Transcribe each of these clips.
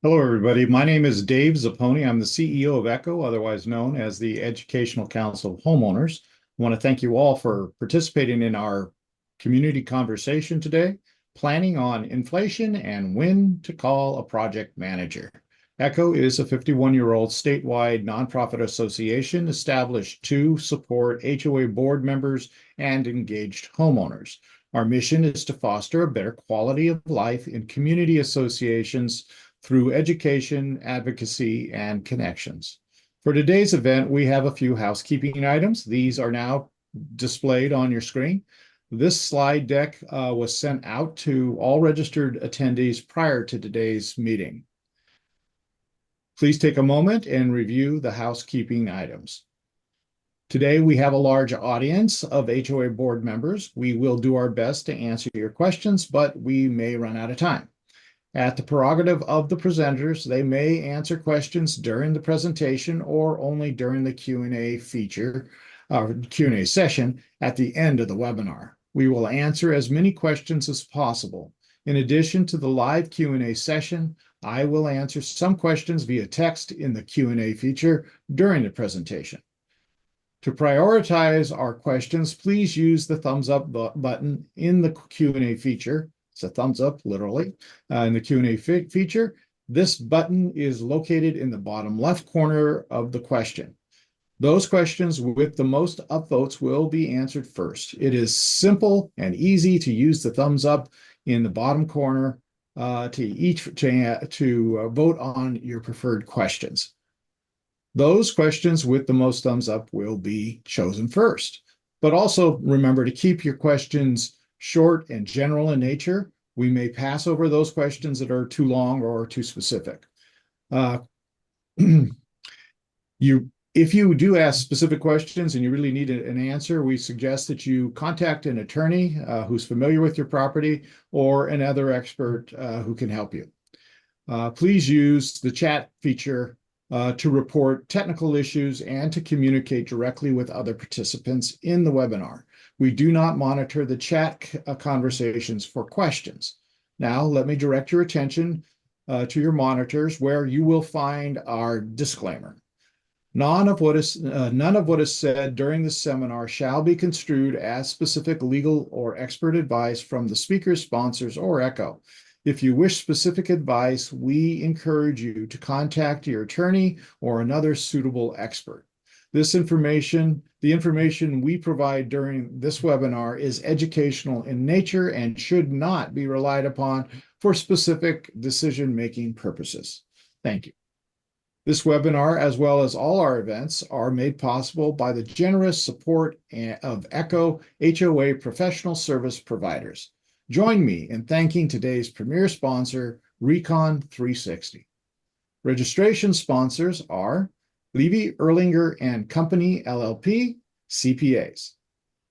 Hello, everybody. My name is Dave Zapponi. I'm the CEO of ECHO, otherwise known as the Educational Council of Homeowners. I want to thank you all for participating in our community conversation today, planning on inflation and when to call a project manager. ECHO is a 51-year-old statewide nonprofit association established to support HOA board members and engaged homeowners. Our mission is to foster a better quality of life in community associations through education, advocacy, and connections. For today's event, we have a few housekeeping items. These are now displayed on your screen. This slide deck was sent out to all registered attendees prior to today's meeting. Please take a moment and review the housekeeping items. Today, we have a large audience of HOA board members. We will do our best to answer your questions, but we may run out of time. At the prerogative of the presenters, they may answer questions during the presentation or only during the Q&A feature, Q&A session at the end of the webinar. We will answer as many questions as possible. In addition to the live Q&A session, I will answer some questions via text in the Q&A feature during the presentation. To prioritize our questions, please use the thumbs up button in the Q&A feature. It's a thumbs up, literally, in the Q&A feature. This button is located in the bottom left corner of the question. Those questions with the most upvotes will be answered first. It is simple and easy to use the thumbs up in the bottom corner to vote on your preferred questions. Those questions with the most thumbs up will be chosen first. But also remember to keep your questions short and general in nature. We may pass over those questions that are too long or too specific. If you do ask specific questions and you really need an answer, we suggest that you contact an attorney who's familiar with your property or another expert who can help you. Please use the chat feature to report technical issues and to communicate directly with other participants in the webinar. We do not monitor the chat conversations for questions. Now, let me direct your attention to your monitors where you will find our disclaimer. None of what is said during this seminar shall be construed as specific legal or expert advice from the speakers, sponsors, or ECHO. If you wish specific advice, we encourage you to contact your attorney or another suitable expert. The information we provide during this webinar is educational in nature and should not be relied upon for specific decision-making purposes. Thank you. This webinar, as well as all our events, are made possible by the generous support of ECHO HOA professional service providers. Join me in thanking today's premier sponsor, Recon 360. Registration sponsors are Levy Erlinger and Company, LLP, CPAs,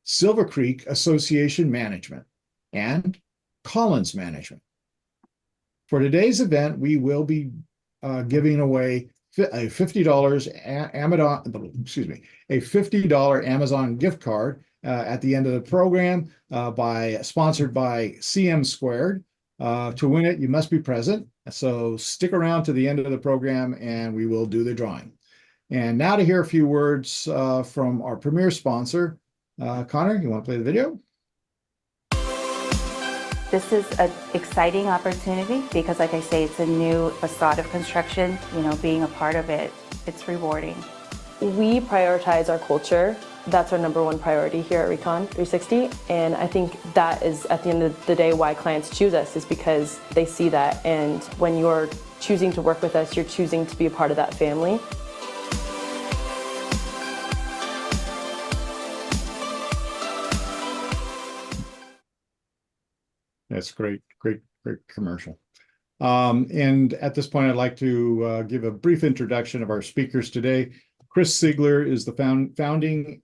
Silver Creek Association Management, and Collins Management. For today's event, we will be giving away a $50 Amazon gift card at the end of the program, sponsored by CM Squared. To win it, you must be present. So stick around to the end of the program and we will do the drawing. And now to hear a few words from our premier sponsor. Connor, you want to play the video? This is an exciting opportunity because, like I say, it's a new facade of construction. You know, being a part of it, it's rewarding. We prioritize our culture. That's our number one priority here at Recon 360. And I think that is, at the end of the day, why clients choose us, is because they see that. And when you're choosing to work with us, you're choosing to be a part of that family. That's great commercial. And at this point, I'd like to give a brief introduction of our speakers today. Chris Siegler is the founding,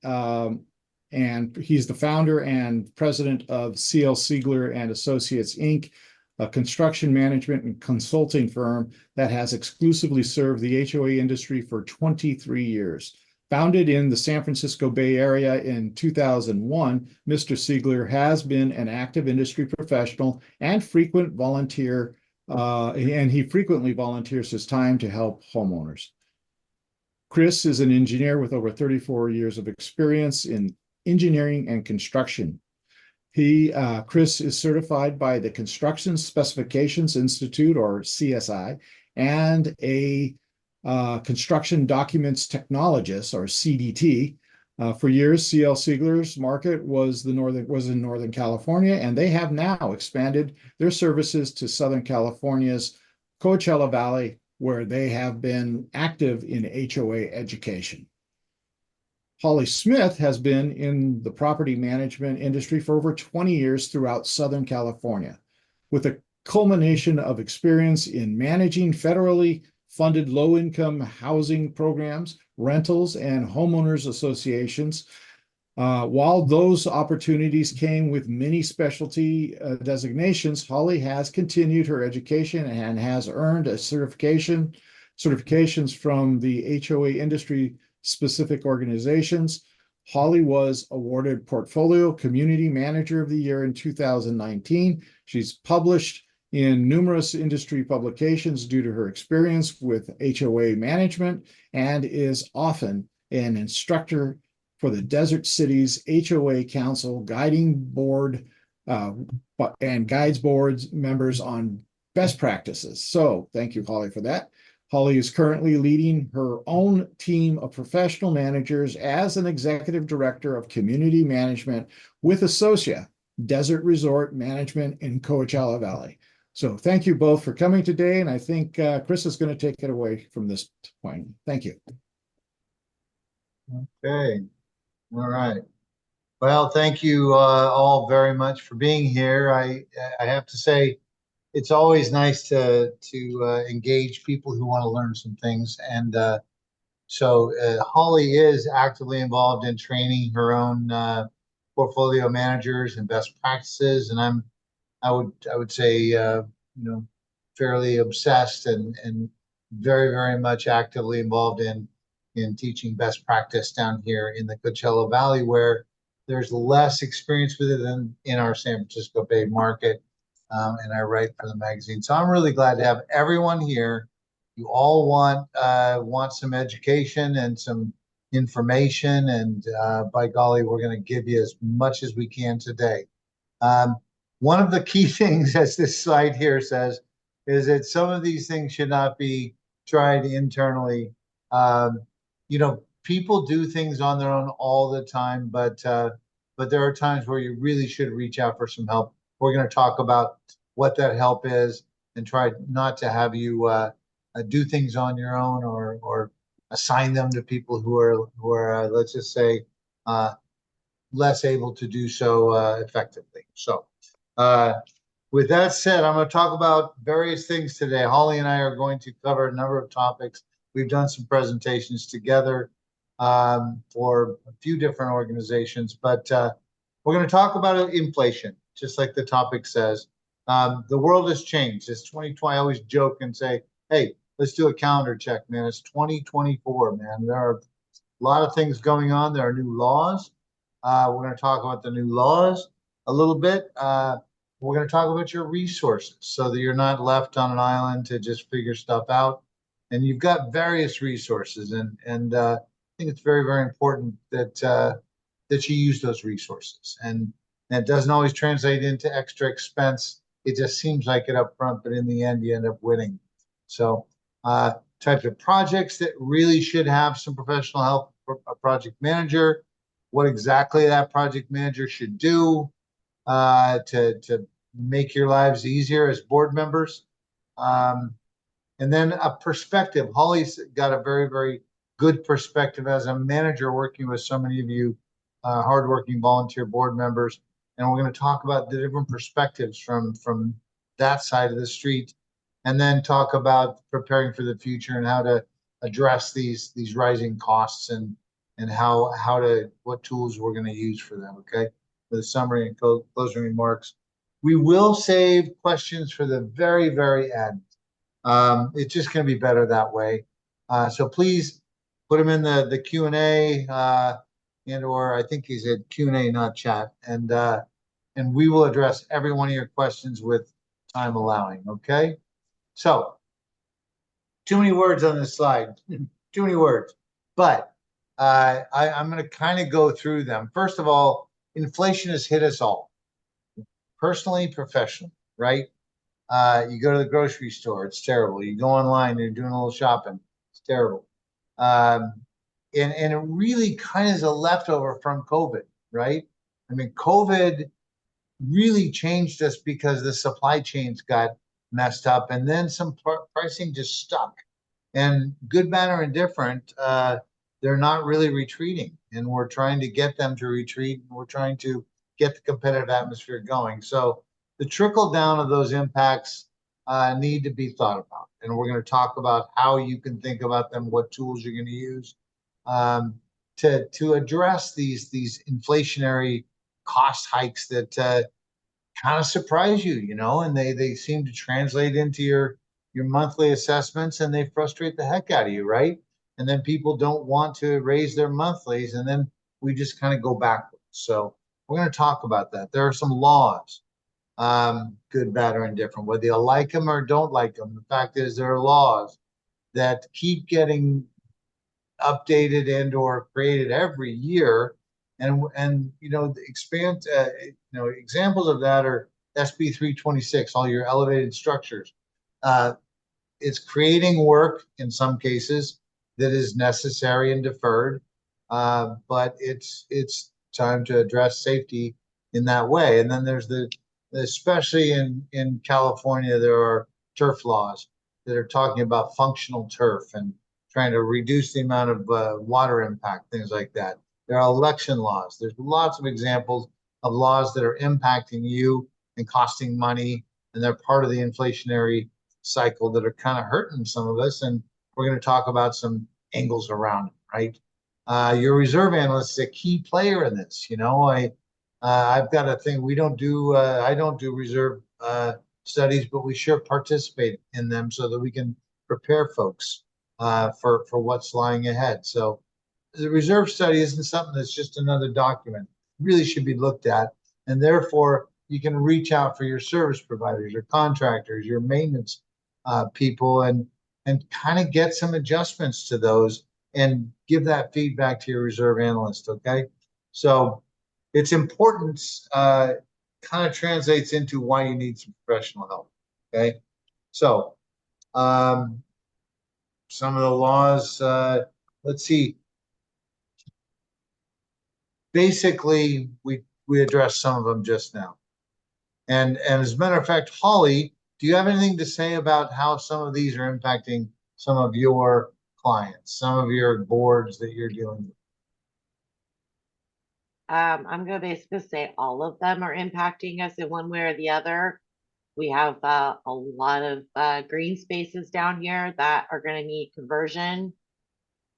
and he's the founder and president of CL Siegler and Associates, Inc., a construction management and consulting firm that has exclusively served the HOA industry for 23 years. Founded in the San Francisco Bay Area in 2001, Mr. Siegler has been an active industry professional and frequent volunteer and he frequently volunteers his time to help homeowners. Chris is an engineer with over 34 years of experience in engineering and construction. Chris is certified by the Construction Specifications Institute, or CSI, and a Construction Documents Technologist, or CDT. For years, CL Siegler's market was in Northern California, and they have now expanded their services to Southern California's Coachella Valley, where they have been active in HOA education. Holly Smith has been in the property management industry for over 20 years throughout Southern California, with a culmination of experience in managing federally funded low-income housing programs, rentals, and homeowners associations. While those opportunities came with many specialty designations, Holly has continued her education and has earned a certifications from the HOA industry specific organizations. Holly was awarded Portfolio Community Manager of the Year in 2019. She's published in numerous industry publications due to her experience with HOA management and is often an instructor for the Desert Cities HOA Council guiding board and guides boards members on best practices. So thank you, Holly, for that. Holly is currently leading her own team of professional managers as an executive director of community management with Associa Desert Resort Management in Coachella Valley. So thank you both for coming today, and I think Chris is going to take it away from this point. Thank you. Okay. All right. Well, thank you all very much for being here. I have to say, it's always nice to engage people who want to learn some things. And so Holly is actively involved in training her own portfolio managers and best practices. And I would say, fairly obsessed and very, very much actively involved in teaching best practice down here in the Coachella Valley, where there's less experience with it than in our San Francisco Bay market. And I write for the magazine. So I'm really glad to have everyone here. You all want some education and some information, and by golly, we're going to give you as much as we can today. One of the key things, as this slide here says, is that some of these things should not be tried internally. People do things on their own all the time, but there are times where you really should reach out for some help. We're going to talk about what that help is and try not to have you do things on your own or assign them to people who are let's just say less able to do so effectively. So with that said, I'm going to talk about various things today. Holly and I are going to cover a number of topics. We've done some presentations together for a few different organizations, but we're going to talk about inflation, just like the topic says. The world has changed. It's 2020. I always joke and say, hey, let's do a calendar check, man. It's 2024, man. There are a lot of things going on. There are new laws. We're going to talk about the new laws a little bit. We're going to talk about your resources so that you're not left on an island to just figure stuff out. And you've got various resources, and I think it's very, very important that you use those resources. And it doesn't always translate into extra expense. It just seems like it up front, but in the end, you end up winning. So types of projects that really should have some professional help for a project manager, what exactly that project manager should do to make your lives easier as board members. And then a perspective. Holly's got a very, very good perspective as a manager working with so many of you hardworking volunteer board members. And we're going to talk about the different perspectives from that side of the street, and then talk about preparing for the future and how to address these rising costs and what tools we're going to use for them. Okay, with a summary and closing remarks. We will save questions for the very, very end. It's just going to be better that way. So please put them in the Q&A or I think he said Q&A, not chat. And we will address every one of your questions with time allowing. Okay. So, too many words on this slide, too many words. But I'm going to kind of go through them. First of all, inflation has hit us all, personally, professionally, right? You go to the grocery store, it's terrible. You go online, you're doing a little shopping, it's terrible. Um, and it really kind of is a leftover from COVID, right? I mean, COVID really changed us because the supply chains got messed up, and then some pricing just stuck. And good, bad, or indifferent, they're not really retreating, and we're trying to get them to retreat. And we're trying to get the competitive atmosphere going. So the trickle down of those impacts need to be thought about, and we're going to talk about how you can think about them, what tools you're going to use to address these inflationary cost hikes that kind of surprise you, and they seem to translate into your monthly assessments, and they frustrate the heck out of you, right? And then people don't want to raise their monthlies, and then we just kind of go backwards. So we're going to talk about that. There are some laws, good, bad, or indifferent, whether you like them or don't like them. The fact is, there are laws that keep getting updated and or created every year, and expand examples of that are SB 326, all your elevated structures. It's creating work in some cases that is necessary and deferred, but it's time to address safety in that way. And then there's especially in California, there are turf laws that are talking about functional turf and trying to reduce the amount of water impact, things like that. There are election laws. There's lots of examples of laws that are impacting you and costing money, and they're part of the inflationary cycle that are kind of hurting some of us. And we're going to talk about some angles around it, right? Your reserve analyst is a key player in this. I've got a thing. I don't do reserve studies, but we sure participate in them so that we can prepare folks for what's lying ahead. So the reserve study isn't something that's just another document. It really should be looked at, and therefore you can reach out for your service providers, your contractors, your maintenance people, and kind of get some adjustments to those and give that feedback to your reserve analyst. Okay, so it's important. Kind of translates into why you need some professional help. Okay, so some of the laws, let's see. Basically, we addressed some of them just now. And as a matter of fact, Holly, do you have anything to say about how some of these are impacting some of your clients, some of your boards that you're dealing with? I'm going to basically say all of them are impacting us in one way or the other. We have a lot of green spaces down here that are going to need conversion.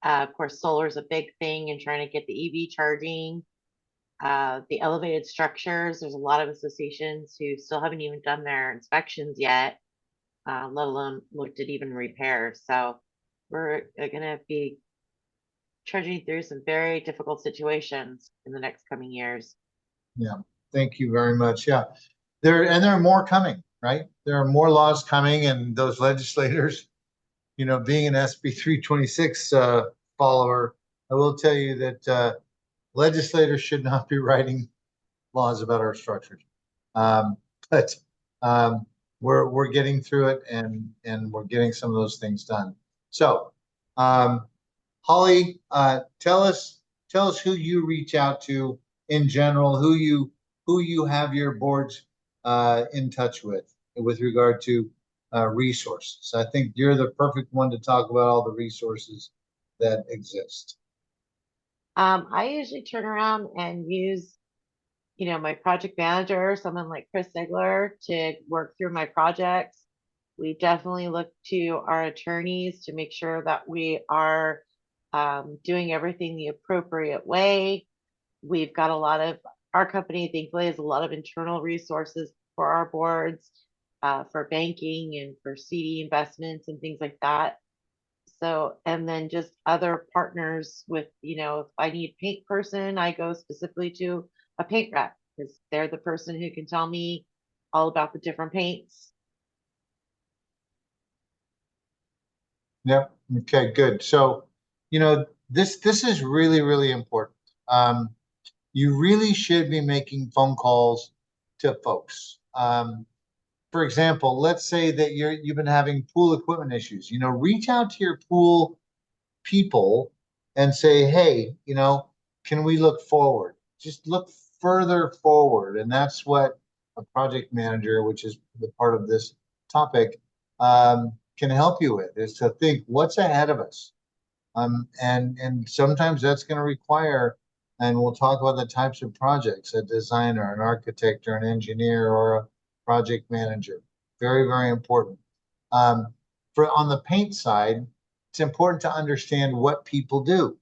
Of course, solar is a big thing and trying to get the EV charging. The elevated structures, there's a lot of associations who still haven't even done their inspections yet, let alone looked at even repairs. So we're going to be trudging through some very difficult situations in the next coming years. Yeah, thank you very much. Yeah, there are more coming, right? There are more laws coming, and those legislators, being an SB 326 follower, I will tell you that legislators should not be writing laws about our structures. But we're getting through it, and we're getting some of those things done. So, Holly, tell us who you reach out to in general, who you have your boards in touch with regard to resources. I think you're the perfect one to talk about all the resources that exist. I usually turn around and use, my project manager, someone like Chris Ziegler, to work through my projects. We definitely look to our attorneys to make sure that we are doing everything the appropriate way. We've got our company, thankfully, has a lot of internal resources for our boards, for banking and for CD investments and things like that. So, and then just other partners with, if I need a paint person, I go specifically to a paint rep because they're the person who can tell me all about the different paints. Yep. Okay, good. So, this is really, really important. You really should be making phone calls to folks. For example, let's say that you've been having pool equipment issues. Reach out to your pool people and say, hey, can we look forward? Just look further forward. And that's what a project manager, which is the part of this topic, can help you with, is to think what's ahead of us. And sometimes that's going to require, and we'll talk about the types of projects, a designer, an architect, or an engineer, or a project manager. Very, very important. For on the paint side, it's important to understand what people do.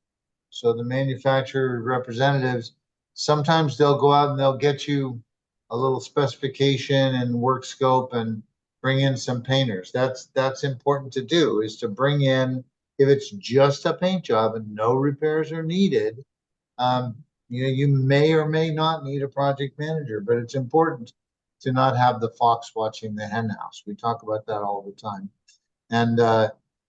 So the manufacturer representatives, sometimes they'll go out and they'll get you a little specification and work scope and bring in some painters. That's important to do, is to bring in, if it's just a paint job and no repairs are needed, you may or may not need a project manager, but it's important to not have the fox watching the hen house. We talk about that all the time. And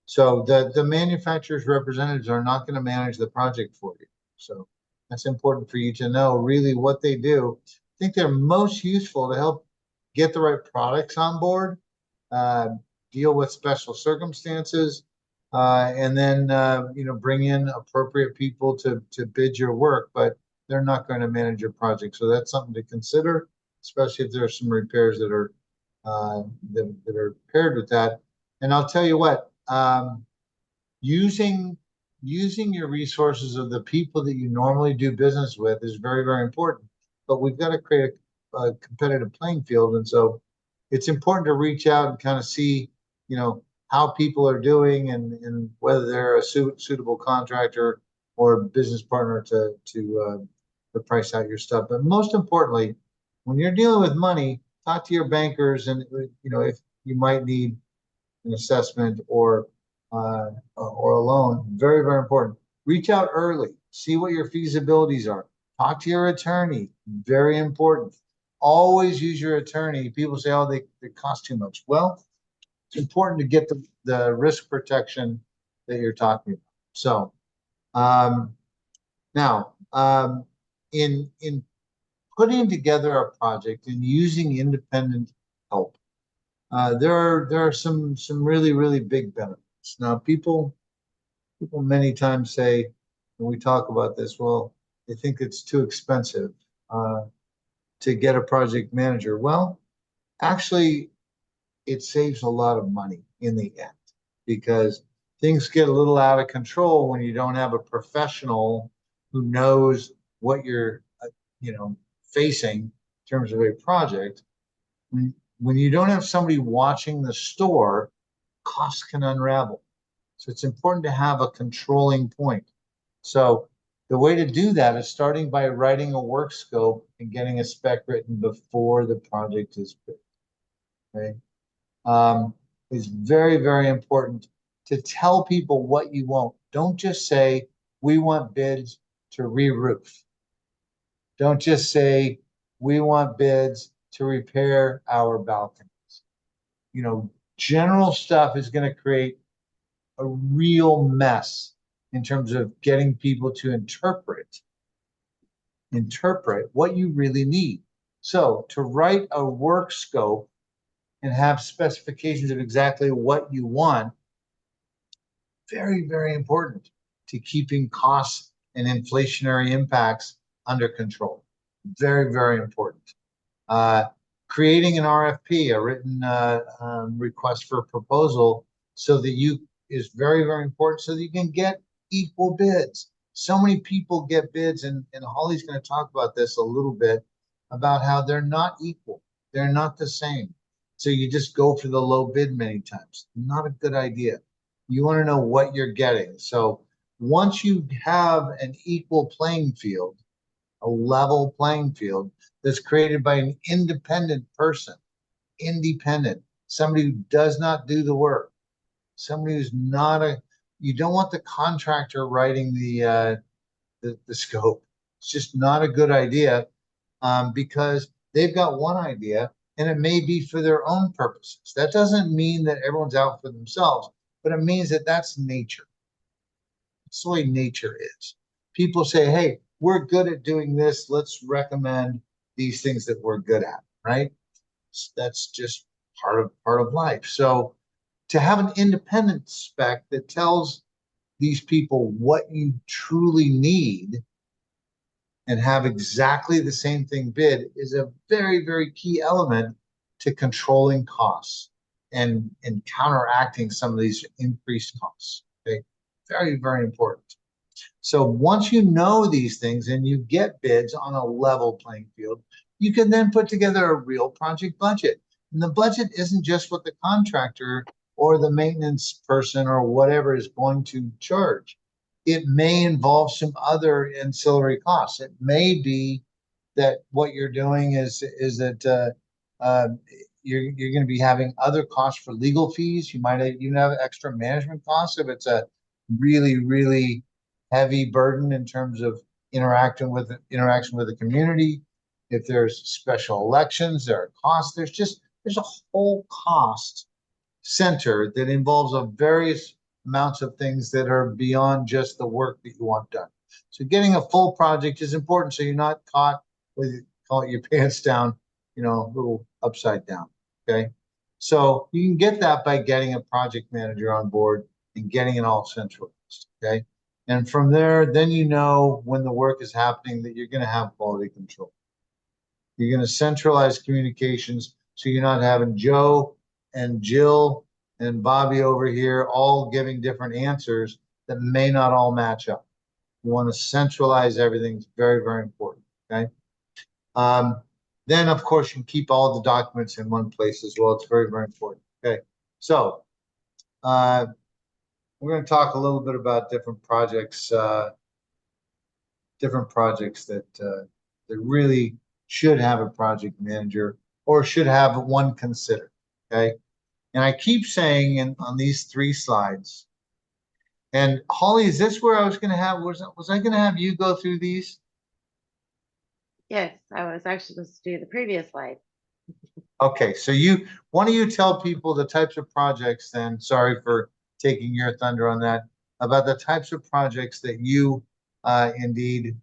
so the manufacturer's representatives are not going to manage the project for you. So that's important for you to know really what they do. I think they're most useful to help get the right products on board, deal with special circumstances, and then bring in appropriate people to bid your work, but they're not going to manage your project. So that's something to consider, especially if there are some repairs that are paired with that. And I'll tell you what, using your resources of the people that you normally do business with is very, very important. But we've got to create a competitive playing field, and so it's important to reach out and kind of see, how people are doing and whether they're a suitable contractor or a business partner to price out your stuff. But most importantly, when you're dealing with money, talk to your bankers, and if you might need an assessment or a loan. Very, very important. Reach out early. See what your feasibilities are. Talk to your attorney. Very important. Always use your attorney. People say, oh, they cost too much. Well, it's important to get the risk protection that you're talking about. So now, in putting together a project and using independent help, there are some really, really big benefits. Now, people many times say, when we talk about this, well, they think it's too expensive to get a project manager. Well, actually, it saves a lot of money in the end, because things get a little out of control when you don't have a professional who knows what you're facing in terms of a project. When you don't have somebody watching the store, costs can unravel. So it's important to have a controlling point. So the way to do that is starting by writing a work scope and getting a spec written before the project is bid. Okay. It's very, very important to tell people what you want. Don't just say, we want bids to re-roof. Don't just say, we want bids to repair our balconies. General stuff is going to create a real mess in terms of getting people to interpret what you really need. So to write a work scope and have specifications of exactly what you want, very, very important to keeping costs and inflationary impacts under control. Very, very important. Creating an RFP, a written request for proposal, is very, very important, so that you can get equal bids. So many people get bids, and Holly's going to talk about this a little bit, about how they're not equal. They're not the same. So you just go for the low bid many times. Not a good idea. You want to know what you're getting. So once you have an equal playing field, a level playing field that's created by an independent person, somebody who does not do the work, somebody who's not you don't want the contractor writing the scope. It's just not a good idea, because they've got one idea and it may be for their own purposes. That doesn't mean that everyone's out for themselves, but it means that that's nature. That's the way nature is. People say, hey, we're good at doing this. Let's recommend these things that we're good at, right? That's just part of life. So to have an independent spec that tells these people what you truly need and have exactly the same thing bid is a very, very key element to controlling costs and counteracting some of these increased costs. Okay, very, very important. So once you know these things and you get bids on a level playing field, you can then put together a real project budget. And the budget isn't just what the contractor or the maintenance person or whatever is going to charge. It may involve some other ancillary costs. It may be that what you're doing is that you're going to be having other costs for legal fees. You might even have extra management costs if it's a really, really heavy burden in terms of interaction with the community. If there's special elections, there are costs. There's a whole cost center that involves a various amounts of things that are beyond just the work that you want done. So getting a full project is important so you're not caught with, call it, your pants down, a little upside down. Okay. So you can get that by getting a project manager on board and getting it all centralized. Okay. And from there, then when the work is happening that you're going to have quality control. You're going to centralize communications so you're not having Joe and Jill and Bobby over here all giving different answers that may not all match up. You want to centralize everything. It's very, very important. Okay. Then, of course, you keep all the documents in one place as well. It's very, very important. Okay. So we're going to talk a little bit about different projects that really should have a project manager or should have one considered. Okay. And I keep saying on these 3 slides, and Holly, is this where I was going to have, was I going to have you go through these? Yes, I was actually supposed to do the previous slide. Okay, so why don't you tell people the types of projects then, sorry for taking your thunder on that, about the types of projects that you indeed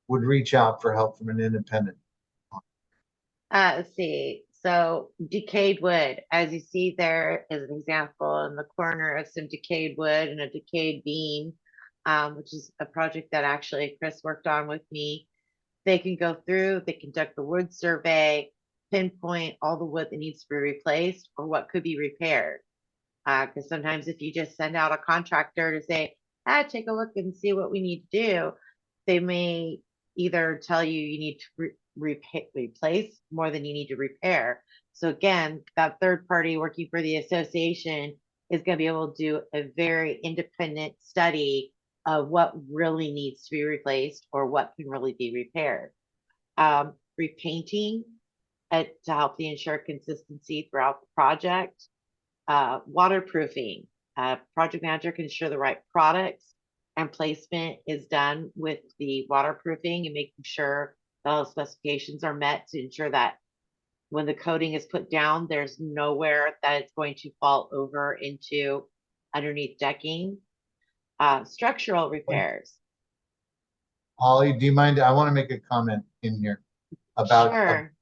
would reach out for help from an independent. Let's see. So decayed wood, as you see there is an example in the corner of some decayed wood and a decayed beam, which is a project that actually Chris worked on with me. They can go through, they conduct the wood survey, pinpoint all the wood that needs to be replaced or what could be repaired. Because sometimes if you just send out a contractor to say, take a look and see what we need to do, they may either tell you need to replace more than you need to repair. So again, that third party working for the association is going to be able to do a very independent study of what really needs to be replaced or what can really be repaired. Repainting to help the ensure consistency throughout the project. Waterproofing. Project manager can ensure the right products and placement is done with the waterproofing and making sure those specifications are met to ensure that when the coating is put down, there's nowhere that it's going to fall over into underneath decking. Structural repairs. Holly, do you mind? I want to make a comment in here about, Sure.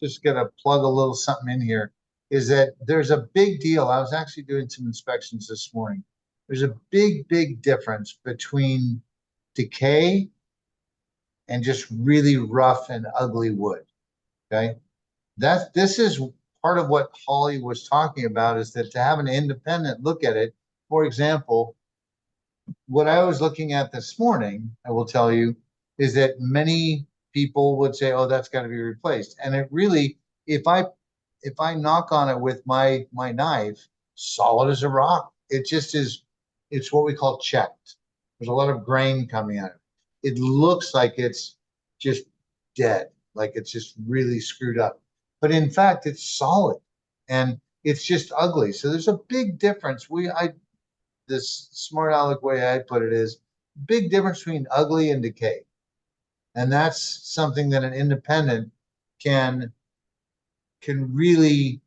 just gonna plug a little something in here, is that there's a big deal. I was actually doing some inspections this morning. There's a big, big difference between decay and just really rough and ugly wood. Okay. This is part of what Holly was talking about, is that to have an independent look at it. For example, what I was looking at this morning, I will tell you, is that many people would say, oh, that's got to be replaced. And it really, if I knock on it with my knife, solid as a rock, it just is, it's what we call checked. There's a lot of grain coming out of it. It looks like it's just dead, like it's just really screwed up. But in fact, it's solid and it's just ugly. So there's a big difference. This smart aleck way I put it is big difference between ugly and decay. And that's something that an independent can really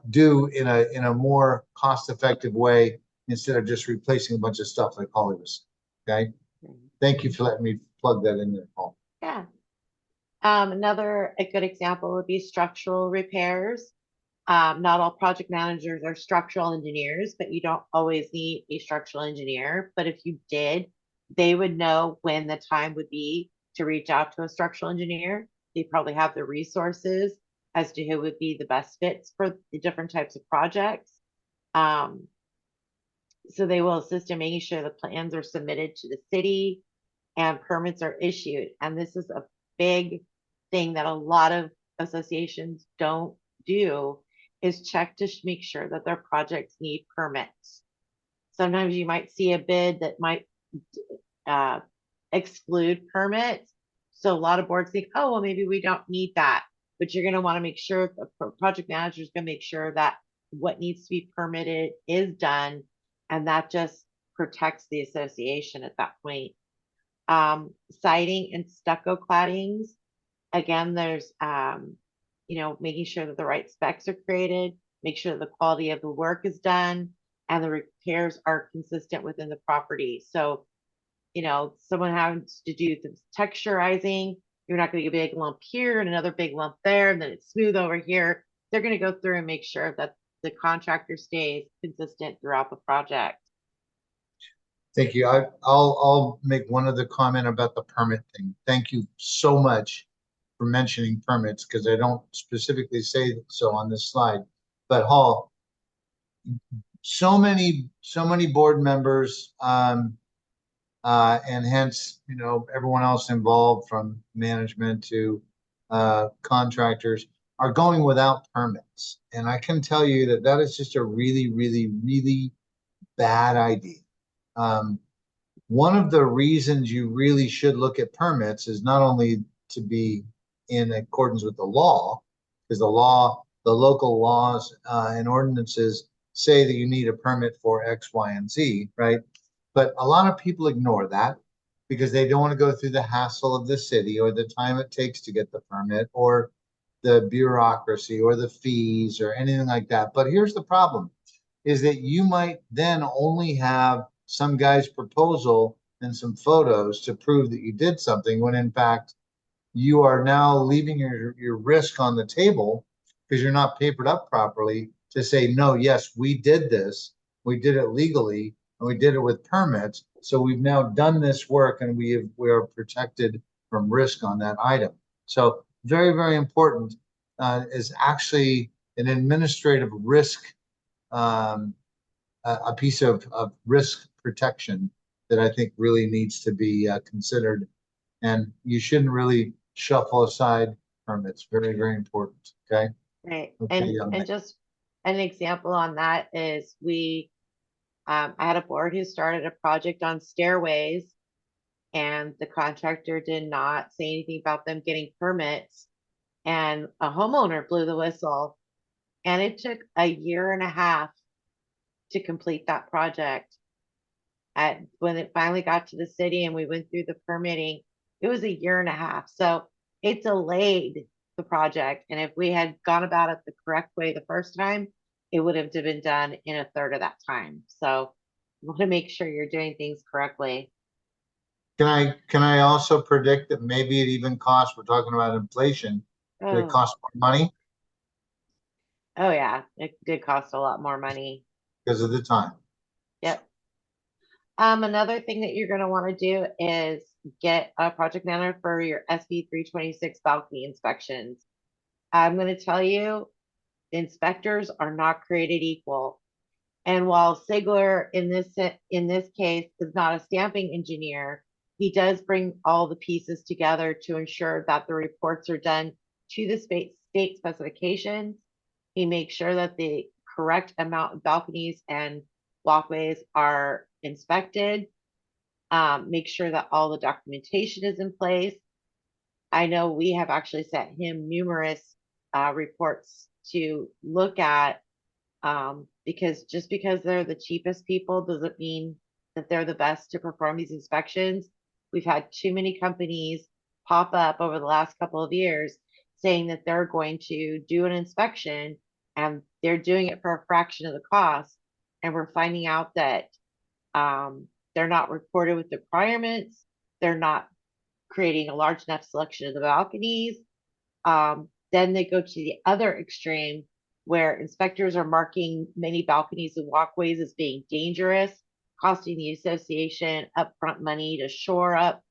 do in a more cost-effective way instead of just replacing a bunch of stuff like Holly was. Okay, Mhm. thank you for letting me plug that in there, Paul. Yeah. A good example would be structural repairs. Not all project managers are structural engineers, but you don't always need a structural engineer. But if you did, they would know when the time would be to reach out to a structural engineer. They probably have the resources as to who would be the best fits for the different types of projects. Um, so they will assist in making sure the plans are submitted to the city and permits are issued. And this is a big thing that a lot of associations don't do, is check to make sure that their projects need permits. Sometimes you might see a bid that might uh, exclude permits. So a lot of boards think, oh, well, maybe we don't need that. But you're going to want to make sure the project manager is going to make sure that what needs to be permitted is done. And that just protects the association at that point. Siding and stucco claddings. Again, there's, making sure that the right specs are created, make sure the quality of the work is done, and the repairs are consistent within the property. So, someone having to do the texturizing, you're not going to get a big lump here and another big lump there, and then it's smooth over here. They're going to go through and make sure that the contractor stays consistent throughout the project. Thank you. I'll make one other comment about the permit thing. Thank you so much for mentioning permits, because I don't specifically say so on this slide. But Hall, so many board members, and hence, everyone else involved from management to contractors are going without permits. And I can tell you that that is just a really, really, really bad idea. One of the reasons you really should look at permits is not only to be in accordance with the law, because the local laws and ordinances say that you need a permit for X, Y, and Z, right? But a lot of people ignore that because they don't want to go through the hassle of the city or the time it takes to get the permit or the bureaucracy or the fees or anything like that. But here's the problem, is that you might then only have some guy's proposal and some photos to prove that you did something, when in fact you are now leaving your risk on the table because you're not papered up properly to say, no, yes, we did this, we did it legally, and we did it with permits. So we've now done this work and we are protected from risk on that item. So very, very important is actually an administrative risk, a piece of risk protection that I think really needs to be considered. And you shouldn't really shuffle aside permits. Very, very important. Okay. Right. Okay, And just an example on that is I had a board who started a project on stairways, and the contractor did not say anything about them getting permits, and a homeowner blew the whistle, and it took a year and a half to complete that project. When it finally got to the city and we went through the permitting, it was a year and a half. So it delayed the project. And if we had gone about it the correct way the first time, it would have been done in a third of that time. So you want to make sure you're doing things correctly. Can I also predict that maybe it even costs, we're talking about inflation, that it Oh, costs more money oh yeah, it did cost a lot more money. because of the time? Yep. Another thing that you're going to want to do is get a project manager for your SB 326 balcony inspections. I'm going to tell you, inspectors are not created equal. And while Sigler in this case is not a stamping engineer, he does bring all the pieces together to ensure that the reports are done to the state specifications. He makes sure that the correct amount of balconies and walkways are inspected. Make sure that all the documentation is in place. I know we have actually sent him numerous reports to look at, because just because they're the cheapest people doesn't mean that they're the best to perform these inspections. We've had too many companies pop up over the last couple of years saying that they're going to do an inspection and they're doing it for a fraction of the cost. and we're finding out that they're not recorded with the requirements, they're not creating a large enough selection of the balconies. Then they go to the other extreme where inspectors are marking many balconies and walkways as being dangerous, costing the association upfront money to shore up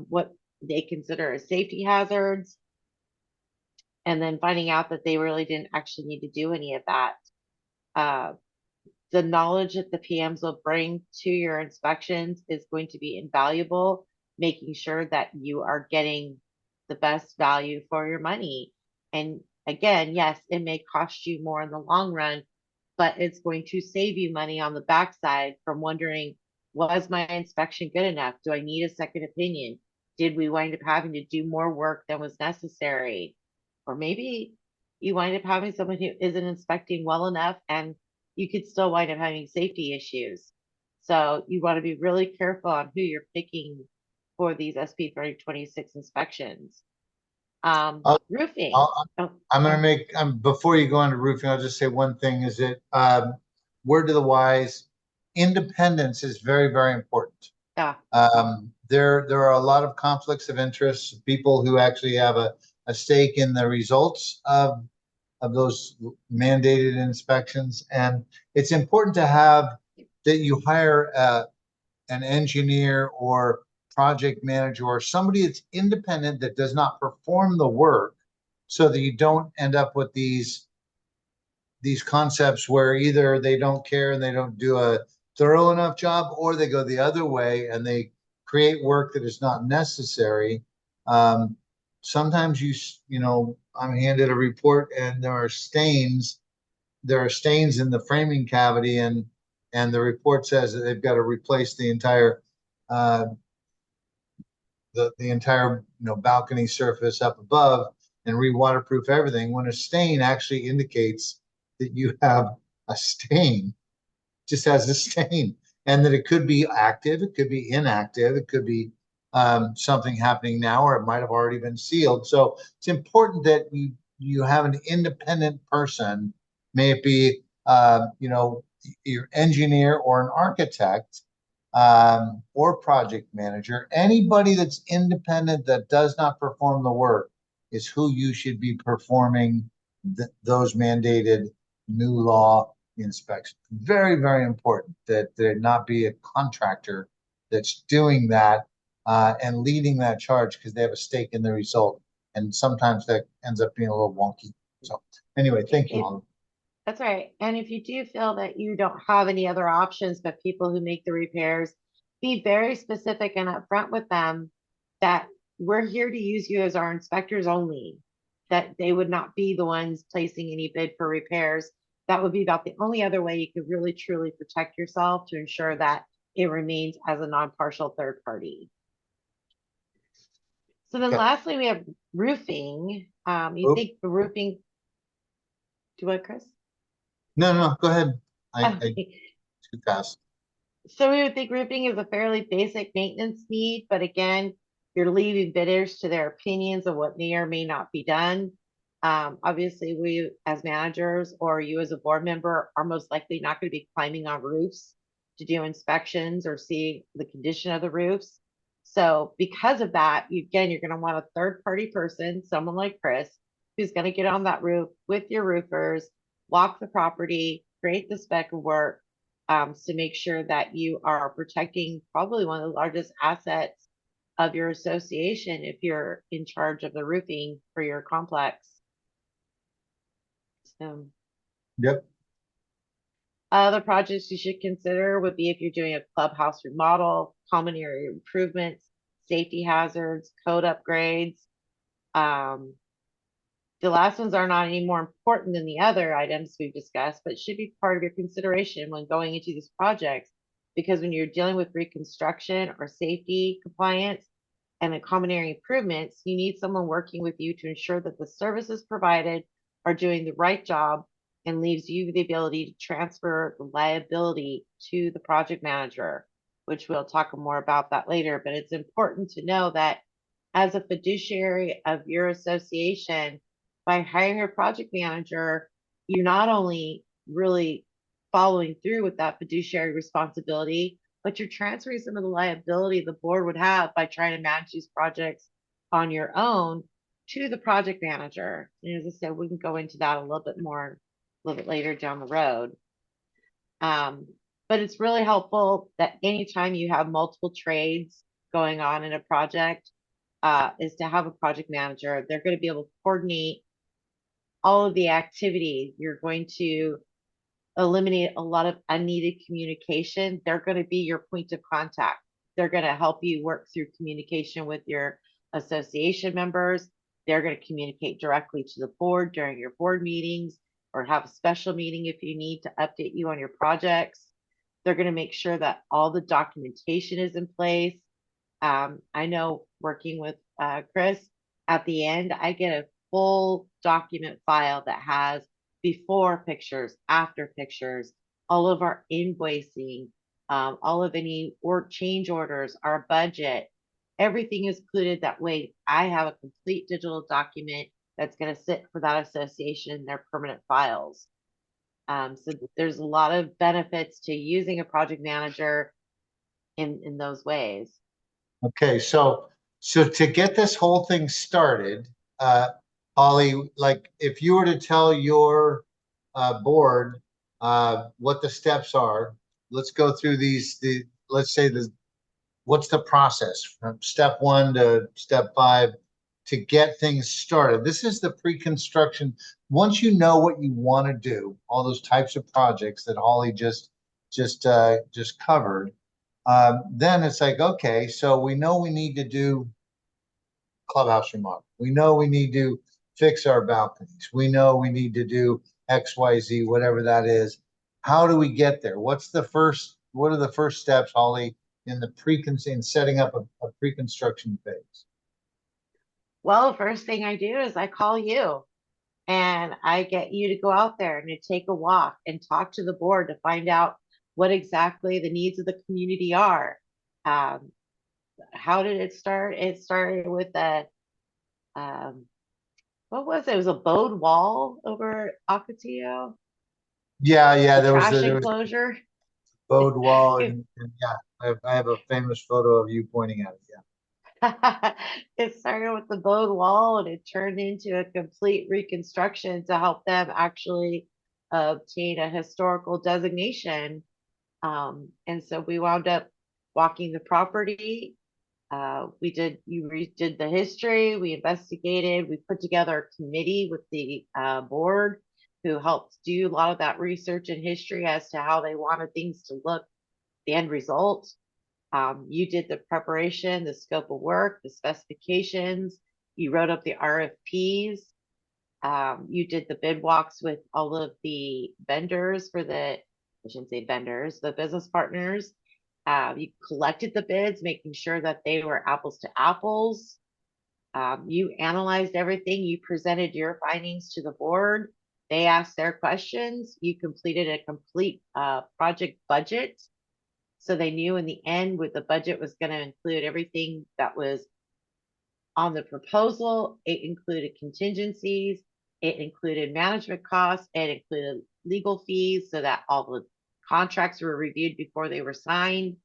what they consider as safety hazards, and then finding out that they really didn't actually need to do any of that. The knowledge that the PMs will bring to your inspections is going to be invaluable, making sure that you are getting the best value for your money. And again, yes, it may cost you more in the long run, but it's going to save you money on the backside from wondering, was my inspection good enough? Do I need a second opinion? Did we wind up having to do more work than was necessary? Or maybe you wind up having someone who isn't inspecting well enough and you could still wind up having safety issues. So you want to be really careful on who you're picking for these SP 3026 inspections. Roofing. Oh, I'm gonna make, before you go on to roofing, I'll just say one thing is that, word to the wise, independence is very, very important. yeah. There are a lot of conflicts of interest, people who actually have a stake in the results of those mandated inspections. And it's important to have that you hire an engineer or project manager or somebody that's independent that does not perform the work, so that you don't end up with these concepts where either they don't care and they don't do a thorough enough job, or they go the other way and they create work that is not necessary. Sometimes you know, I'm handed a report and there are stains in the framing cavity, and the report says that they've got to replace the entire the entire, you know, balcony surface up above and re-waterproof everything, when a stain actually indicates that you have a stain, just has a stain, and that it could be active, it could be inactive, it could be something happening now, or it might have already been sealed. So it's important that you have an independent person, may it be you know, your engineer or an architect, or project manager. Anybody that's independent that does not perform the work is who you should be performing those mandated new law inspections. Very, very important that there not be a contractor that's doing that and leading that charge, because they have a stake in the result. And sometimes that ends up being a little wonky. So anyway, thank you. That's right. And if you do feel that you don't have any other options but people who make the repairs, be very specific and upfront with them that we're here to use you as our inspectors only, that they would not be the ones placing any bid for repairs. That would be about the only other way you could really truly protect yourself to ensure that it remains as a non-partial third party. So then Okay. lastly, we have roofing. You think the roofing, do what, Chris? No, go ahead. I Okay. too fast. So we would think roofing is a fairly basic maintenance need, but again, you're leaving bidders to their opinions of what may or may not be done. Obviously, we as managers or you as a board member are most likely not going to be climbing on roofs to do inspections or see the condition of the roofs. So because of that, you're going to want a third party person, someone like Chris, who's going to get on that roof with your roofers, walk the property, create the spec of work, to make sure that you are protecting probably one of the largest assets of your association if you're in charge of the roofing for your complex. So, Yep. other projects you should consider would be if you're doing a clubhouse remodel, common area improvements, safety hazards, code upgrades. The last ones are not any more important than the other items we've discussed, but should be part of your consideration when going into these projects, because when you're dealing with reconstruction or safety compliance and the common area improvements, you need someone working with you to ensure that the services provided are doing the right job and leaves you the ability to transfer the liability to the project manager, which we'll talk more about that later. But it's important to know that as a fiduciary of your association, by hiring a project manager, you not only really following through with that fiduciary responsibility, but you're transferring some of the liability the board would have by trying to manage these projects on your own to the project manager. And as I said, we can go into that a little bit more, a little bit later down the road. But it's really helpful that anytime you have multiple trades going on in a project, is to have a project manager. They're going to be able to coordinate all of the activity. You're going to eliminate a lot of unneeded communication. They're going to be your point of contact. They're going to help you work through communication with your association members. They're going to communicate directly to the board during your board meetings, or have a special meeting if you need to update you on your projects. They're going to make sure that all the documentation is in place. I know working with Chris, at the end, I get a full document file that has before pictures, after pictures, all of our invoicing, all of any change orders, our budget, everything is included. That way I have a complete digital document that's going to sit for that association in their permanent files. So there's a lot of benefits to using a project manager in those ways. Okay, so to get this whole thing started, Holly, like if you were to tell your board what the steps are, let's go through these. Let's say what's the process from step 1 to step 5 to get things started. This is the pre-construction. Once you know what you want to do, all those types of projects that Holly just covered, then it's like, okay, so we know we need to do clubhouse remodel. We know we need to fix our balconies. We know we need to do XYZ, whatever that is. How do we get there? What are the first steps, Holly, in setting up a pre-construction phase? Well, the first thing I do is I call you and I get you to go out there and to take a walk and talk to the board to find out what exactly the needs of the community are. How did it start? It started with what was it? It was a bowed wall over Ocotillo. Yeah, there Trash was enclosure. bowed wall, and yeah, I have a famous photo of you pointing at it. Yeah. It started with the bowed wall and it turned into a complete reconstruction to help them actually obtain a historical designation. And so we wound up walking the property. You redid the history, we investigated, we put together a committee with the board who helped do a lot of that research and history as to how they wanted things to look, the end result. You did the preparation, the scope of work, the specifications, you wrote up the RFPs, you did the bid walks with all of the vendors I shouldn't say vendors, the business partners. You collected the bids, making sure that they were apples to apples. You analyzed everything. You presented your findings to the board. They asked their questions. You completed a complete project budget. So they knew in the end what the budget was going to include everything that was on the proposal. It included contingencies. It included management costs. It included legal fees so that all the contracts were reviewed before they were signed.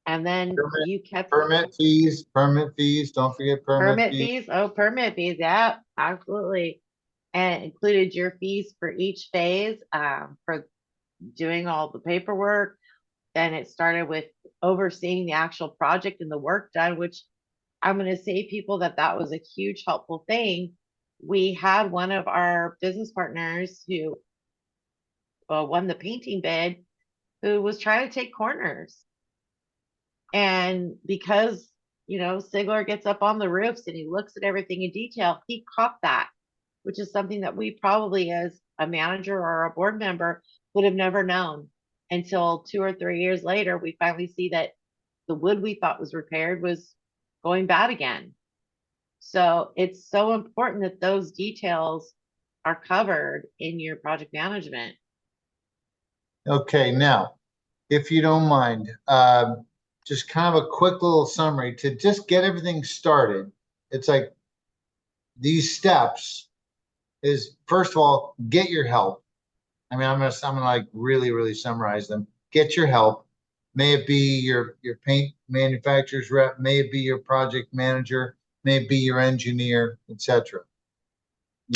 And then you kept permit fees. Don't forget permit fees. Oh, permit fees. Yeah, absolutely. And it included your fees for each phase for doing all the paperwork. Then it started with overseeing the actual project and the work done, which I'm going to say people that was a huge helpful thing. We had one of our business partners who won the painting bid, who was trying to take corners. And because, Sigler gets up on the roofs and he looks at everything in detail, he caught that, which is something that we probably as a manager or a board member would have never known until 2 or 3 years later. We finally see that the wood we thought was repaired was going bad again. So it's so important that those details are covered in your project management. Okay, now, if you don't mind, just kind of a quick little summary to just get everything started. It's like these steps is, first of all, get your help. I mean, I'm gonna like really summarize them. Get your help. May it be your paint manufacturer's rep, may it be your project manager, may it be your engineer, etc.